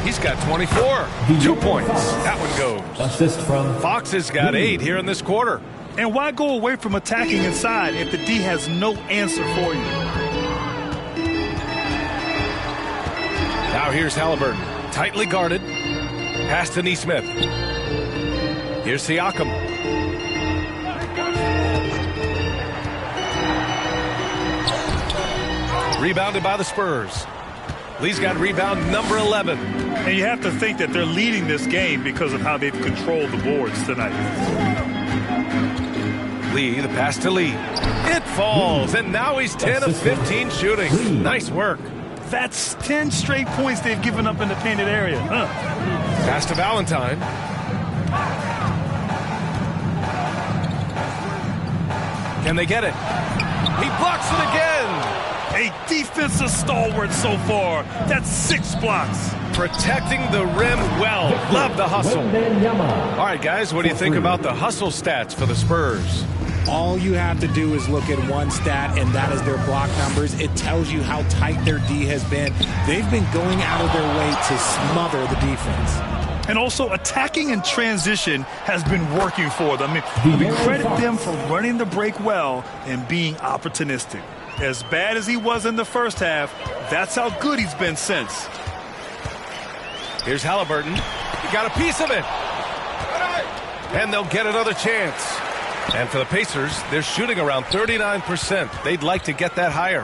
He's got 24. 2 points. That one goes. Assist from Fox has got 8 here in this quarter. And why go away from attacking inside if the D has no answer for you? Now here's Halliburton. Tightly guarded. Pass to Nesmith. Here's Siakam. Rebounded by the Spurs. Lee's got rebound number 11. And you have to think that they're leading this game because of how they've controlled the boards tonight. Lee, the pass to Lee. It falls, and now he's 10 of 15 shooting. Nice work. That's 10 straight points they've given up in the painted area. Pass to Valentine. Can they get it? He blocks it again. A defensive stalwart so far. That's 6 blocks. Protecting the rim well. Love the hustle. All right, guys, what do you think about the hustle stats for the Spurs? All you have to do is look at one stat, and that is their block numbers. It tells you how tight their D has been. They've been going out of their way to smother the defense. And also, attacking in transition has been working for them. We credit them for running the break well and being opportunistic. As bad as he was in the first half, that's how good he's been since. Here's Halliburton. He got a piece of it. And they'll get another chance. And for the Pacers, they're shooting around 39%. They'd like to get that higher.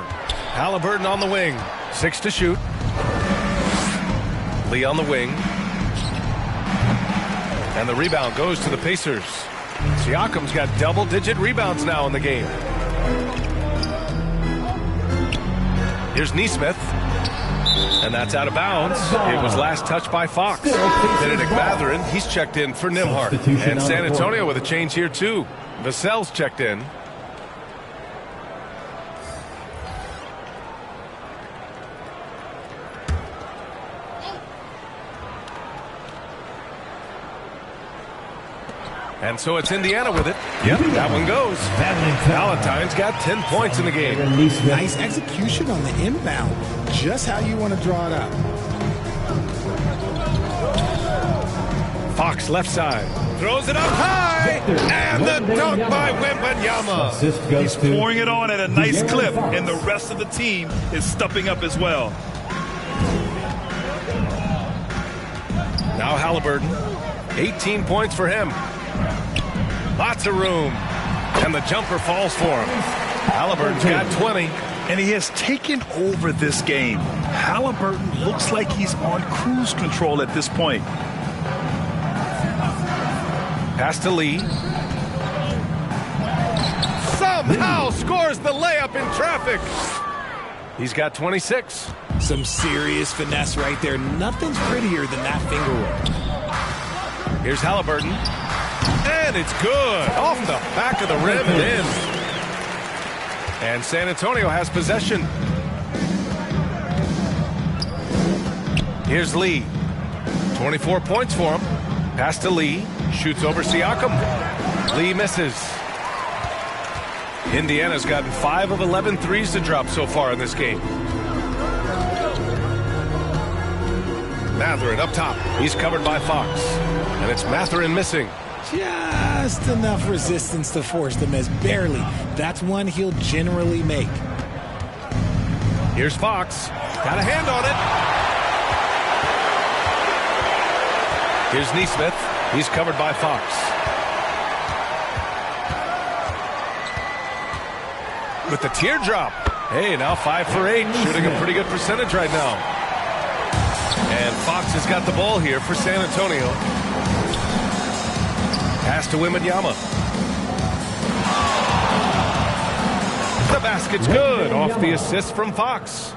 Halliburton on the wing. 6 to shoot. Lee on the wing. And the rebound goes to the Pacers. Siakam's got double-digit rebounds now in the game. Here's Nesmith. And that's out of bounds. It was last touched by Fox. Benedict Mathurin, he's checked in for Nembhard. And San Antonio with a change here, too. Vassell's checked in. And so it's Indiana with it. Yep, that one goes. Valentine's got 10 points in the game. Nice execution on the inbound. Just how you want to draw it up. Fox left side. Throws it up high. And the dunk by Wembanyama. He's pouring it on at a nice clip, and the rest of the team is stepping up as well. Now Halliburton. 18 points for him. Lots of room. And the jumper falls for him. Halliburton's got 20. And he has taken over this game. Halliburton looks like he's on cruise control at this point. Pass to Lee. Somehow scores the layup in traffic. He's got 26. Some serious finesse right there. Nothing's prettier than that finger roll. Here's Halliburton. And it's good. Off the back of the rim and in. And San Antonio has possession. Here's Lee. 24 points for him. Pass to Lee. Shoots over Siakam. Lee misses. Indiana's gotten 5 of 11 threes to drop so far in this game. Mathurin up top. He's covered by Fox. And it's Mathurin missing. Just enough resistance to force the miss. Barely. That's one he'll generally make. Here's Fox. Got a hand on it. Here's Nesmith. He's covered by Fox. With the teardrop. Hey, now 5 for 8. Shooting a pretty good percentage right now. And Fox has got the ball here for San Antonio. Pass to Wembanyama. The basket's good. Off the assist from Fox.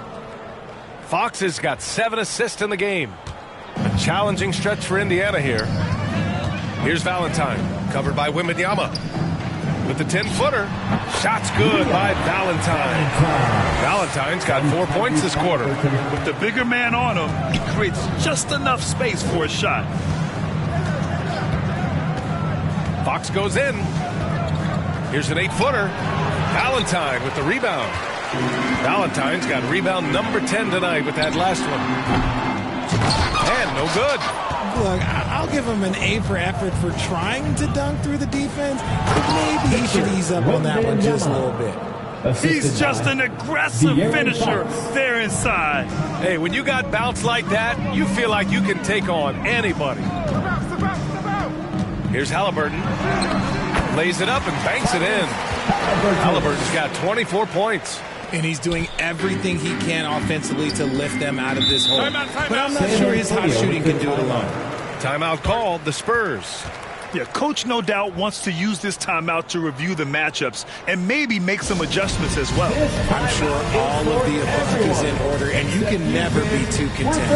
Fox has got 7 assists in the game. A challenging stretch for Indiana here. Here's Valentine, covered by Wembanyama. With the 10-footer. Shot's good by Valentine. Valentine's got 4 points this quarter. With the bigger man on him, he creates just enough space for a shot. Fox goes in. Here's an 8-footer. Valentine with the rebound. Valentine's got rebound number 10 tonight with that last one. And no good. Look, I'll give him an A for effort for trying to dunk through the defense, but maybe he should ease up on that one just a little bit. He's just an aggressive finisher there inside. Hey, when you got bounce like that, you feel like you can take on anybody. Here's Halliburton. Lays it up and banks it in. Halliburton's got 24 points. And he's doing everything he can offensively to lift them out of this hole. But I'm not sure his hot shooting can do it alone. Timeout called, the Spurs. Yeah, Coach no doubt wants to use this timeout to review the matchups and maybe make some adjustments as well. I'm sure all of the above is in order, and you can never be too content.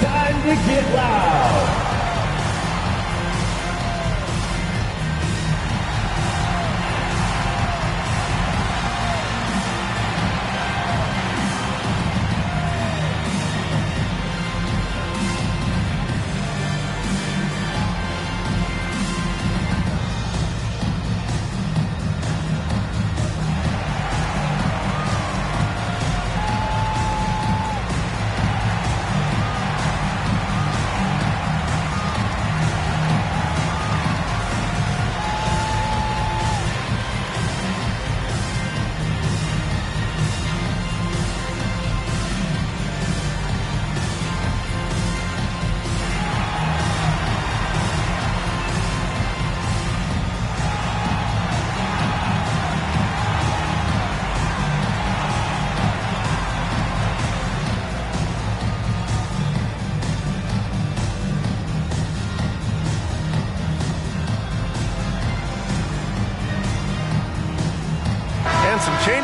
Time to get loud.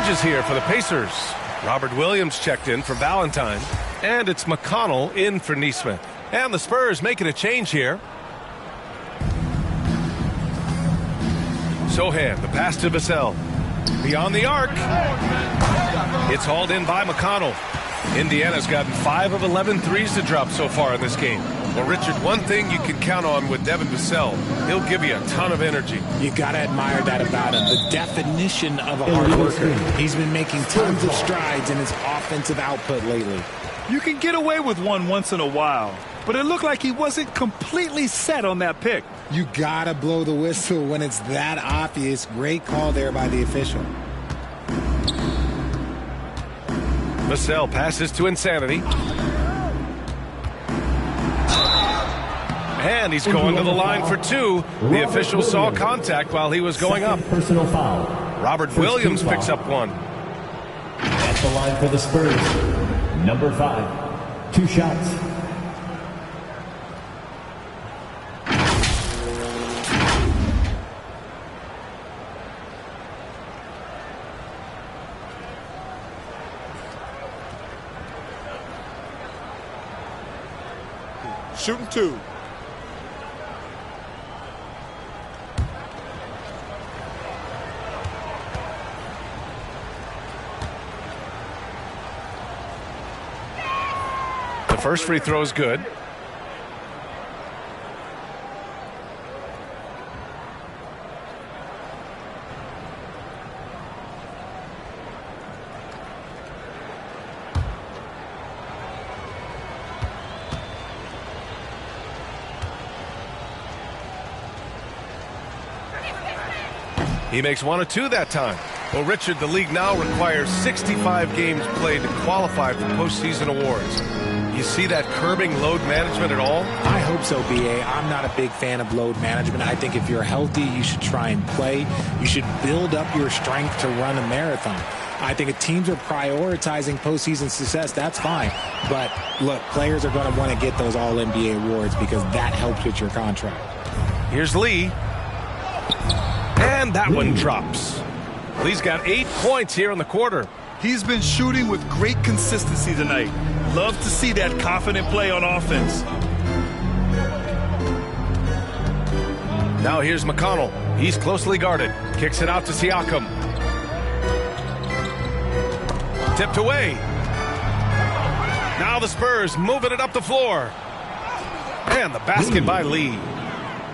changes here for the Pacers. Robert Williams checked in for Valentine, and it's McConnell in for Neesmith. And the Spurs making a change here. Sohan, the pass to Vassell. Beyond the arc. It's hauled in by McConnell. Indiana's gotten 5 of 11 threes to drop so far in this game. Well, Richard, one thing you can count on with Devin Vassell, he'll give you a ton of energy. You got to admire that about him. The definition of a hard worker. He's been making tons of strides in his offensive output lately. You can get away with one once in a while, but it looked like he wasn't completely set on that pick. You got to blow the whistle when it's that obvious. Great call there by the official. Vassell passes to Insanity. And he's going to the line for 2. The official saw contact while he was going up. Personal foul. Robert Williams picks up 1. At the line for the Spurs, number 5. 2 shots. Shooting 2. The first free throw is good. He makes 1 of 2 that time. Well, Richard, the league now requires 65 games played to qualify for postseason awards. You see that curbing load management at all? I hope so, B.A. I'm not a big fan of load management. I think if you're healthy, you should try and play. You should build up your strength to run a marathon. I think if teams are prioritizing postseason success, that's fine. But, look, players are going to want to get those All-NBA awards because that helps with your contract. Here's Lee. And that one drops. Lee's got 8 points here in the quarter. He's been shooting with great consistency tonight. Love to see that confident play on offense. Now here's McConnell. He's closely guarded. Kicks it out to Siakam. Tipped away. Now the Spurs moving it up the floor. And the basket by Lee.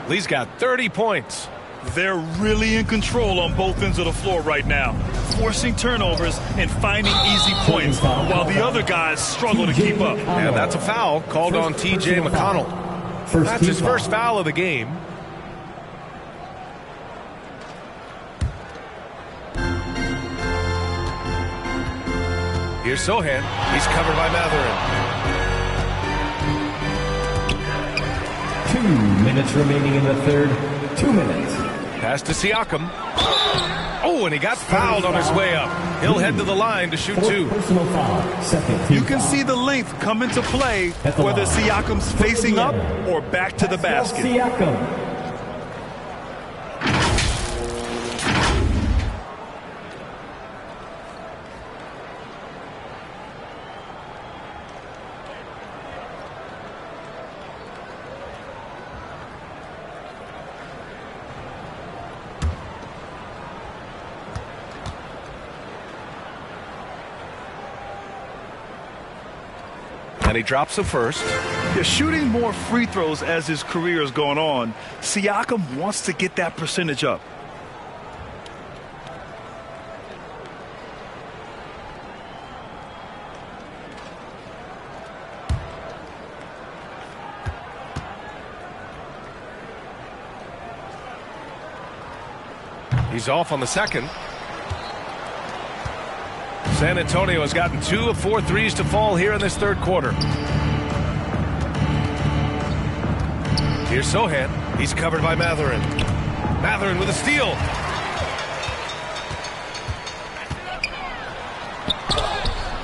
Lee's got 30 points. They're really in control on both ends of the floor right now, forcing turnovers and finding easy points while the other guys struggle to keep up. And that's a foul called on T.J. McConnell. That's his first foul of the game. Here's Sohan. He's covered by Mathurin. 2 minutes remaining in the third. 2 minutes. Pass to Siakam. Oh, and he got fouled on his way up. He'll head to the line to shoot 2. Personal foul. Second team You can see the length come into play whether Siakam's facing up or back to the basket. Siakam. And he drops the first. They're shooting more free throws as his career is going on. Siakam wants to get that percentage up. He's off on the second. San Antonio has gotten 2 of 4 threes to fall here in this third quarter. Here's Sohan. He's covered by Mathurin. Mathurin with a steal.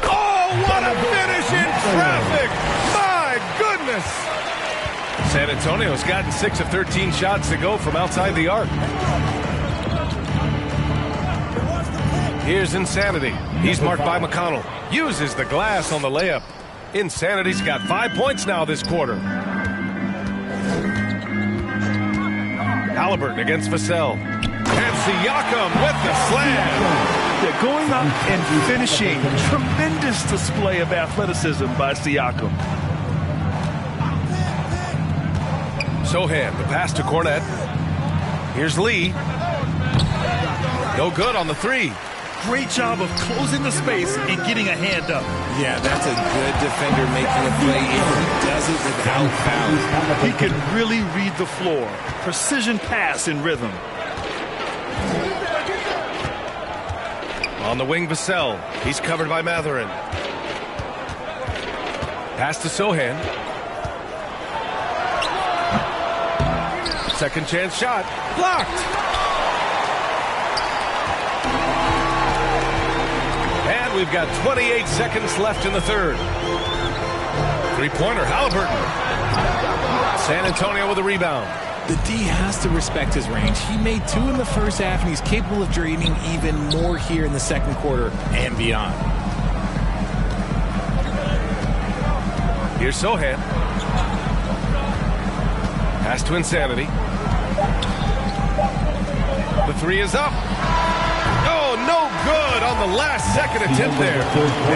Oh, what a finish in traffic! My goodness! San Antonio's gotten 6 of 13 shots to go from outside the arc. Here's Insanity. He's marked by McConnell. Uses the glass on the layup. Insanity's got 5 points now this quarter. Halliburton against Vassell. And Siakam with the slam. They're going up and finishing. Tremendous display of athleticism by Siakam. Sohan, the pass to Cornette. Here's Lee. No good on the three. Great job of closing the space and getting a hand up. Yeah, that's a good defender making a play, and he does it without foul. He can really read the floor. Precision pass in rhythm. On the wing, Vassell. He's covered by Matherin. Pass to Sohan. Second chance shot. Blocked. And we've got 28 seconds left in the third. Three-pointer, Halliburton. San Antonio with a rebound. The D has to respect his range. He made 2 in the first half, and he's capable of draining even more here in the second quarter and beyond. Here's Sohan. Pass to Insanity. The three is up. Oh, no good on the last second attempt there.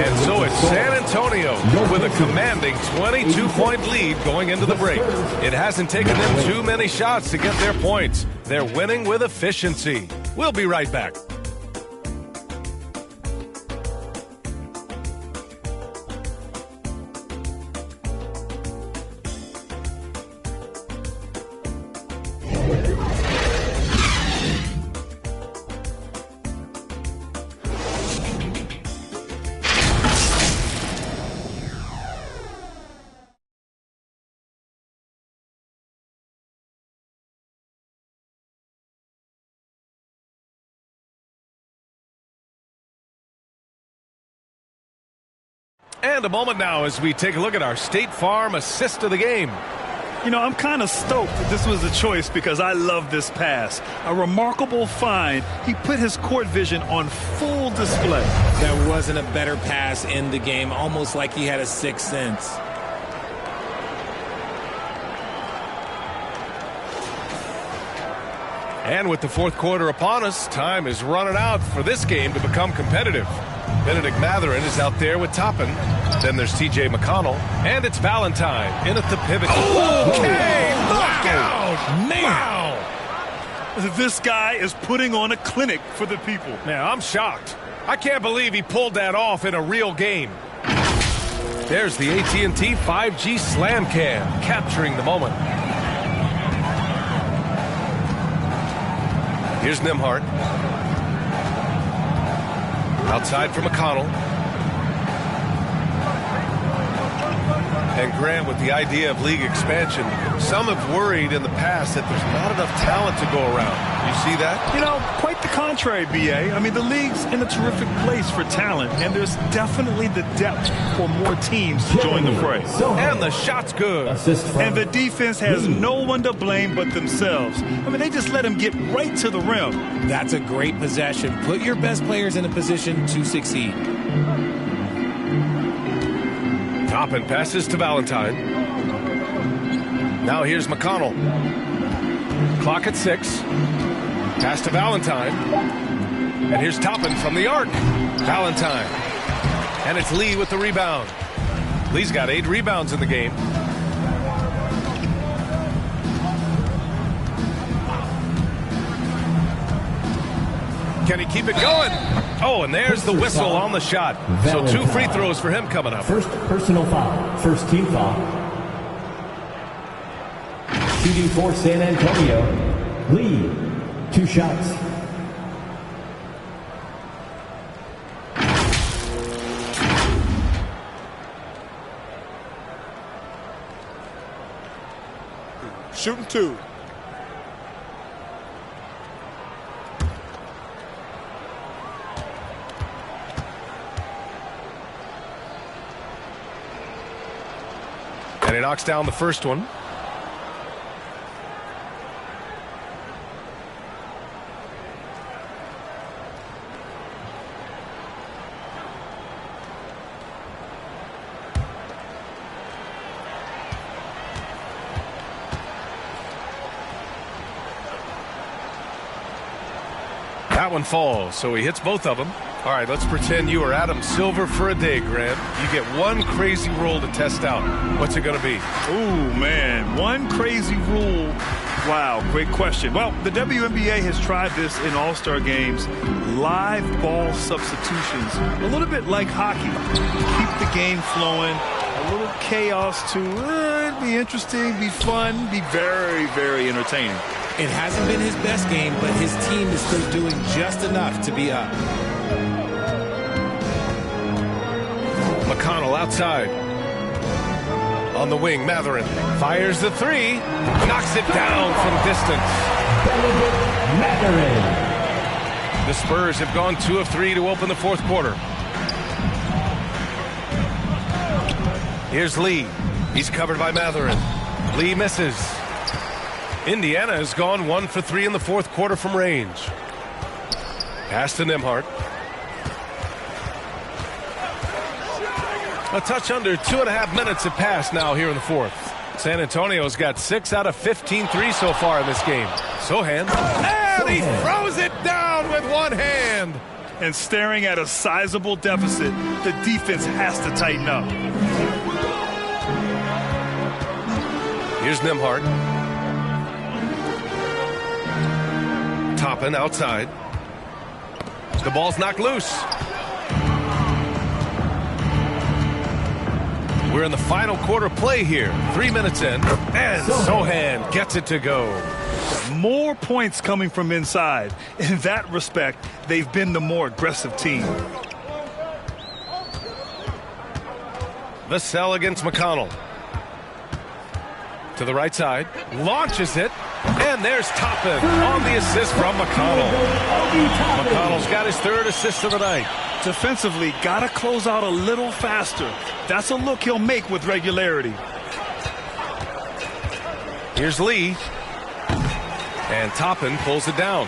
And so it's San Antonio with a commanding 22-point lead going into the break. It hasn't taken them too many shots to get their points. They're winning with efficiency. We'll be right back. And a moment now as we take a look at our State Farm assist of the game. You know, I'm kind of stoked that this was a choice because I love this pass. A remarkable find. He put his court vision on full display. There wasn't a better pass in the game, almost like he had a sixth sense. And with the fourth quarter upon us, time is running out for this game to become competitive. Benedict Matherin is out there with Toppin. Then there's T.J. McConnell. And it's Valentine in at the pivot. Okay, look out! Man! Wow! This guy is putting on a clinic for the people. Man, I'm shocked. I can't believe he pulled that off in a real game. There's the AT&T 5G Slam Cam, capturing the moment. Here's Nembhard. Outside for McConnell. And Grant with the idea of league expansion. Some have worried in the past that there's not enough talent to go around. You see that? You know, quite the contrary, B.A. I mean, the league's in a terrific place for talent, and there's definitely the depth for more teams to join the fray. And the shot's good. And the defense has no one to blame but themselves. I mean, they just let him get right to the rim. That's a great possession. Put your best players in a position to succeed. Toppin passes to Valentine. Now here's McConnell. Clock at 6. Pass to Valentine. And here's Toppin from the arc. Valentine. And it's Lee with the rebound. Lee's got 8 rebounds in the game. Can he keep it going? Oh, and there's the whistle on the shot. So 2 free throws for him coming up. First personal foul. First team foul. Shooting for San Antonio. Lee. 2 shots. Shooting 2. And he knocks down the first one. That one falls, so he hits both of them. All right, let's pretend you are Adam Silver for a day, Grant. You get one crazy rule to test out. What's it going to be? Ooh, man, one crazy rule. Wow, great question. Well, the WNBA has tried this in All-Star games. Live ball substitutions, a little bit like hockey. Keep the game flowing, a little chaos to it'd be interesting, be fun, be very, very entertaining. It hasn't been his best game, but his team is still doing just enough to be up. McConnell outside. On the wing, Mathurin fires the three, knocks it down from distance. Mathurin. The Spurs have gone 2 of 3 to open the fourth quarter. Here's Lee. He's covered by Mathurin. Lee misses. Indiana has gone 1 for 3 in the fourth quarter from range. Pass to Nembhard. A touch under 2.5 minutes have passed now here in the fourth. San Antonio's got 6 out of 15 threes so far in this game. Sochan. And he throws it down with one hand. And staring at a sizable deficit, the defense has to tighten up. Here's Nembhard. Toppin outside. The ball's knocked loose. We're in the final quarter play here. 3 minutes in. And Sochan gets it to go. More points coming from inside. In that respect, they've been the more aggressive team. Vassell against McConnell. To the right side. Launches it. And there's Toppin on the assist from McConnell. McConnell's got his 3rd assist of the night. Defensively, got to close out a little faster. That's a look he'll make with regularity. Here's Lee. And Toppin pulls it down.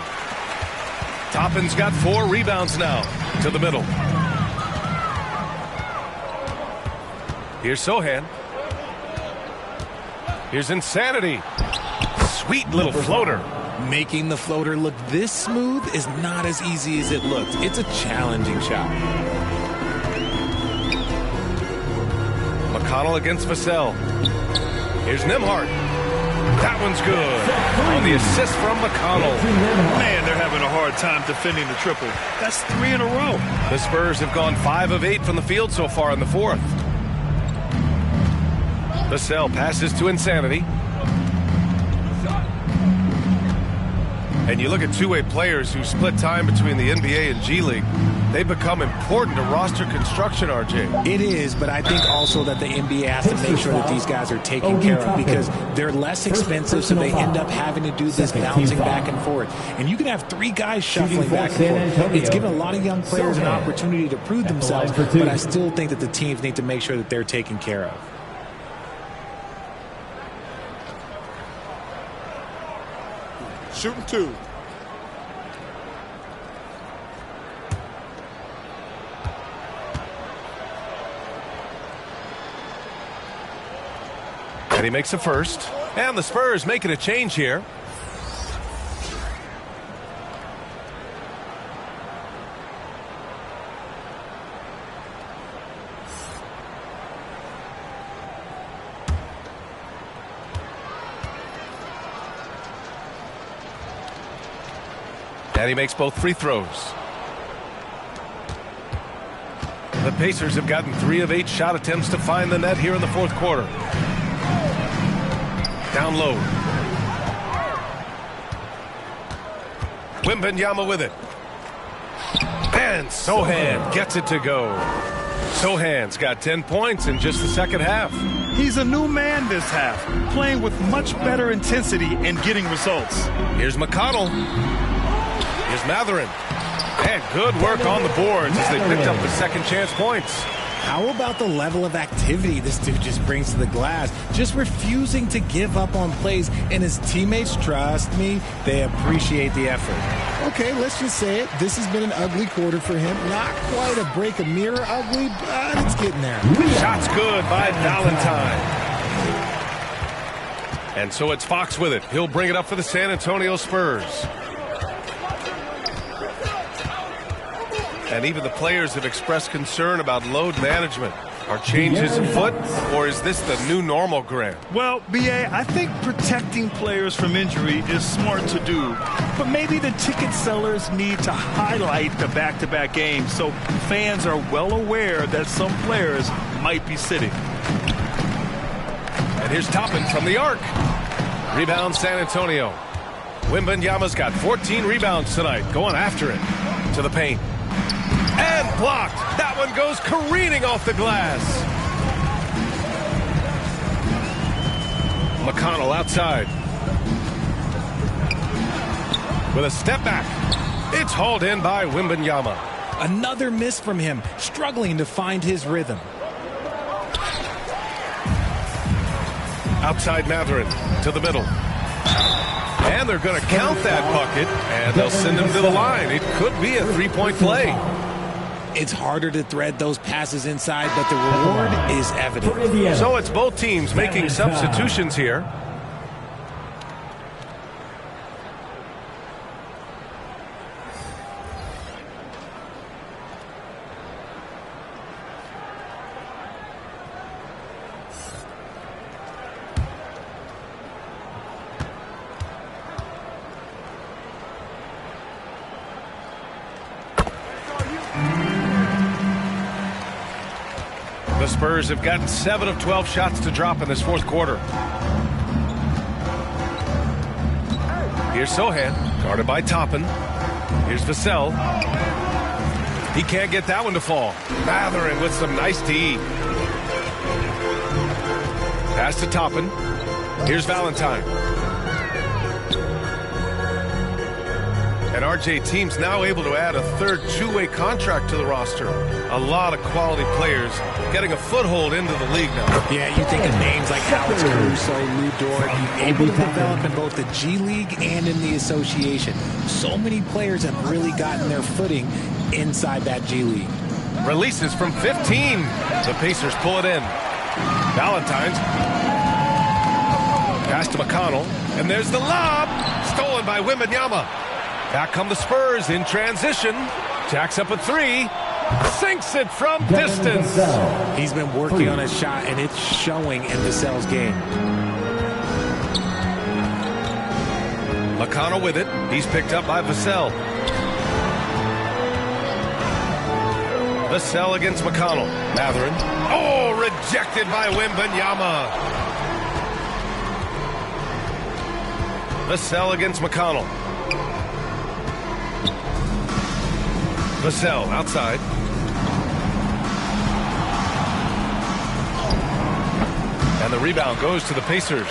Toppin's got 4 rebounds now. To the middle. Here's Sochan. Here's Insanity. Sweet little floater. Making the floater look this smooth is not as easy as it looks. It's a challenging shot. McConnell against Vassell. Here's Nembhard. That one's good. On the assist from McConnell. Man, they're having a hard time defending the triple. That's 3 in a row. The Spurs have gone 5 of 8 from the field so far in the fourth. Vassell passes to Insanity. And you look at two-way players who split time between the NBA and G League. They become important to roster construction, RJ. It is, but I think also that the NBA has to make sure that these guys are taken care of because they're less expensive, so they end up having to do this bouncing back and forth. And you can have 3 guys shuffling back and forth. It's given a lot of young players an opportunity to prove themselves, but I still think that the teams need to make sure that they're taken care of. Shooting 2. And he makes a first. And the Spurs making a change here. And he makes both free throws. The Pacers have gotten 3 of 8 shot attempts to find the net here in the fourth quarter. Down low. Wembanyama with it. And Sochan gets it to go. Sochan's got 10 points in just the second half. He's a new man this half, playing with much better intensity and getting results. Here's McConnell. Here's Mathurin. And good work on the boards as they picked up the second chance points. How about the level of activity this dude just brings to the glass? Just refusing to give up on plays, and his teammates, trust me, they appreciate the effort. Okay, let's just say it. This has been an ugly quarter for him. Not quite a break a mirror ugly, but it's getting there. Shot's good by Valentine. And so it's Fox with it. He'll bring it up for the San Antonio Spurs. And even the players have expressed concern about load management. Are changes afoot, or is this the new normal, Grant? Well, B.A., I think protecting players from injury is smart to do. But maybe the ticket sellers need to highlight the back-to-back games so fans are well aware that some players might be sitting. And here's Toppin from the arc. Rebound San Antonio. Wembanyama's got 14 rebounds tonight, going after it to the paint. And blocked. That one goes careening off the glass. McConnell outside. With a step back. It's hauled in by Wembanyama. Another miss from him, struggling to find his rhythm. Outside Mathurin to the middle. And they're going to count that bucket, and they'll send him to the line. It could be a three-point play. It's harder to thread those passes inside, but the reward is evident. So it's both teams making substitutions here. The Spurs have gotten 7 of 12 shots to drop in this fourth quarter. Here's Sohan, guarded by Toppin. Here's Vassell. He can't get that one to fall. Mathurin with some nice D. Pass to Toppin. Here's Valentine. And RJ team's now able to add a third two-way contract to the roster. A lot of quality players getting a foothold into the league now. Yeah, you think of names like Alex Caruso, Lou Dort, able to develop in both the G League and in the association. So many players have really gotten their footing inside that G League. Releases from 15. The Pacers pull it in. Valentine's. Pass to McConnell. And there's the lob. Stolen by Wembanyama. Back come the Spurs in transition. Jacks up a three. Sinks it from distance. He's been working on his shot, and it's showing in Vassell's game. McConnell with it. He's picked up by Vassell. Vassell against McConnell. Mathurin. Oh, rejected by Wembanyama. Vassell against McConnell. Vassell outside. And the rebound goes to the Pacers.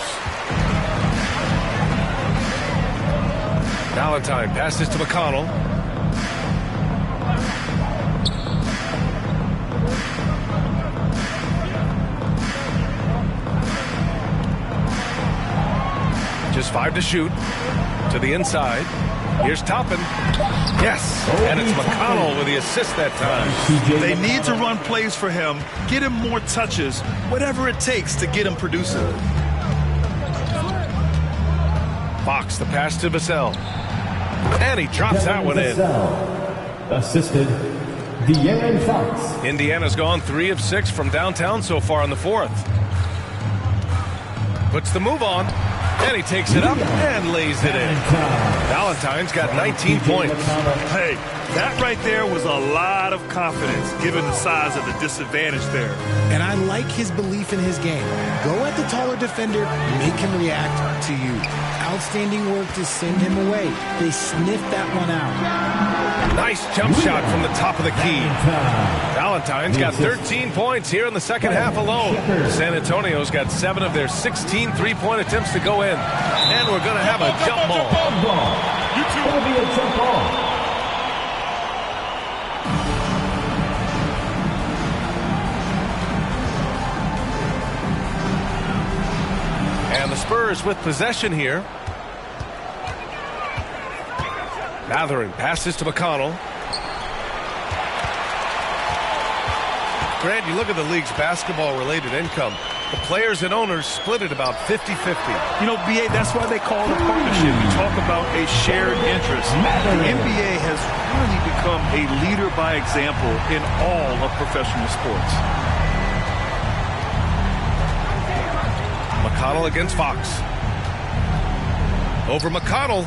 Valentine passes to McConnell. Just 5 to shoot. To the inside. Here's Toppin. Yes, and it's McConnell with the assist that time. They need to run plays for him, get him more touches, whatever it takes to get him producing. Fox, the pass to Vassell. And he drops that one in. Assisted, De'Aaron Fox. Indiana's gone 3 of 6 from downtown so far in the fourth. Puts the move on. And he takes it up and lays it in. Valentine's got 19 points. Hey, that right there was a lot of confidence given the size of the disadvantage there. And I like his belief in his game. Go at the taller defender, make him react to you. Outstanding work to send him away. They sniffed that one out. Nice jump shot from the top of the key. Valentine's got 13 points here in the second half alone. San Antonio's got 7 of their 16 three-point attempts to go in. And we're going to have a jump ball. It'll be a jump ball. And the Spurs with possession here. Mathurin passes to McConnell. Grant, you look at the league's basketball-related income. The players and owners split it about 50-50. You know, BA, that's why they call it a partnership. You talk about a shared interest. The NBA has really become a leader by example in all of professional sports. McConnell against Fox. Over McConnell.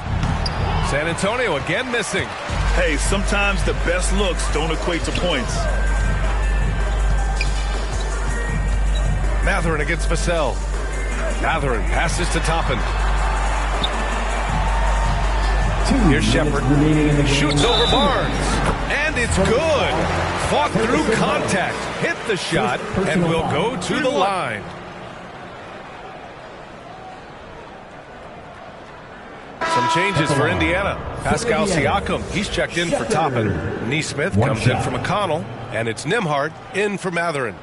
San Antonio again missing. Hey, sometimes the best looks don't equate to points. Mathurin against Vassell. Mathurin passes to Toppin. Here's Shepard. Shoots over Barnes. And it's good. Fought through contact. Hit the shot and will go to the line. Some changes for Indiana. Pascal Siakam, he's checked in for Toppin. Nesmith comes in for McConnell. And it's Nembhard in for Mathurin.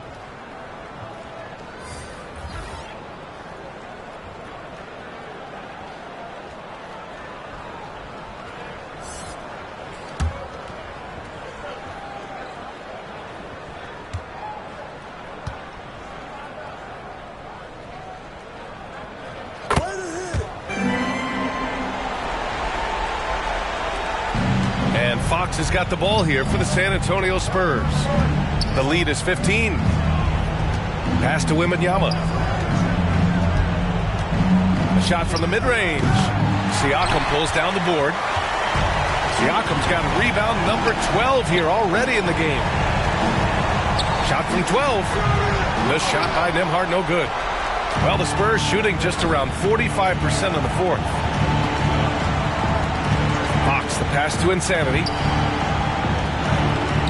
Fox has got the ball here for the San Antonio Spurs. The lead is 15. Pass to Wembanyama. A shot from the mid-range. Siakam pulls down the board. Siakam's got rebound number 12 here already in the game. Shot from 12. Missed shot by Nembhard, no good. Well, the Spurs shooting just around 45% in the fourth. Fox, the pass to Insanity.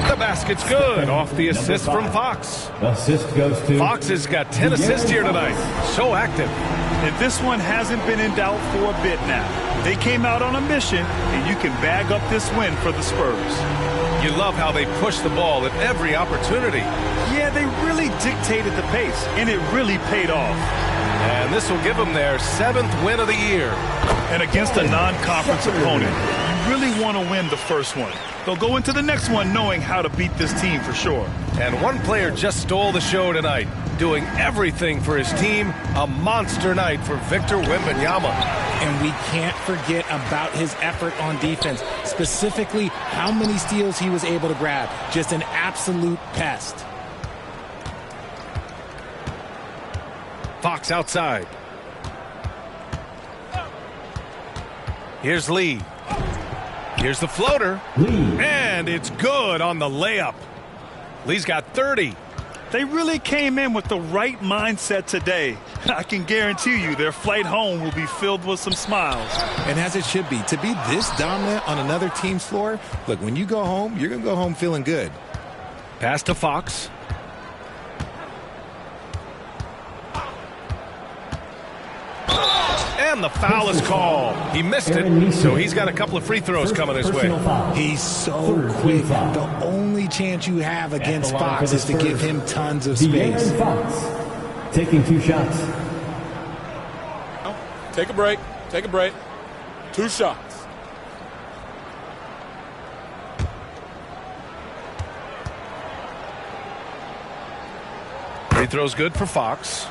The basket's good. Off the assist from Fox. Assist goes to Fox has got 10 assists here tonight. So active. And this one hasn't been in doubt for a bit now. They came out on a mission, and you can bag up this win for the Spurs. You love how they push the ball at every opportunity. Yeah, they really dictated the pace, and it really paid off. And this will give them their 7th win of the year. And against a non-conference opponent, you really want to win the first one. They'll go into the next one knowing how to beat this team for sure. And one player just stole the show tonight, doing everything for his team. A monster night for Victor Wembanyama. And we can't forget about his effort on defense, specifically how many steals he was able to grab. Just an absolute pest. Fox outside. Here's Lee. Here's the floater. Lee. And it's good on the layup. Lee's got 30. They really came in with the right mindset today. I can guarantee you their flight home will be filled with some smiles. And as it should be. To be this dominant on another team's floor, look, when you go home, you're going to go home feeling good. Pass to Fox. And the foul is called. He missed it, so he's got a couple of free throws coming his way. He's so quick. The only chance you have against Fox is to give him tons of space. Fox taking 2 shots. Take a break. Take a break. 2 shots. Free throw's good for Fox.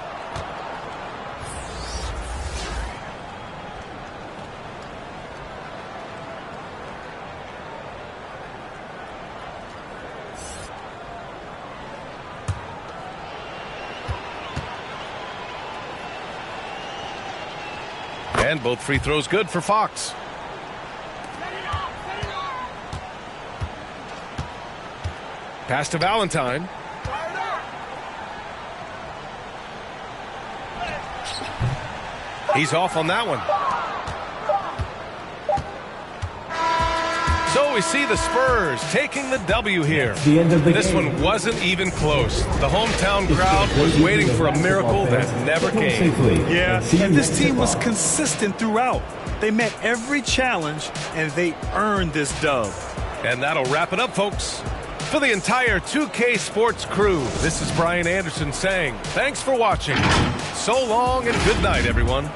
And both free throws good for Fox. Pass to Valentine. He's off on that one. So we see the Spurs taking the W here. The end of the this game. one wasn't even close. The hometown crowd was waiting for a miracle that never came. Yeah, and this team was consistent throughout. They met every challenge, and they earned this dub. And that'll wrap it up, folks. For the entire 2K Sports crew, this is Brian Anderson saying thanks for watching. So long and good night, everyone.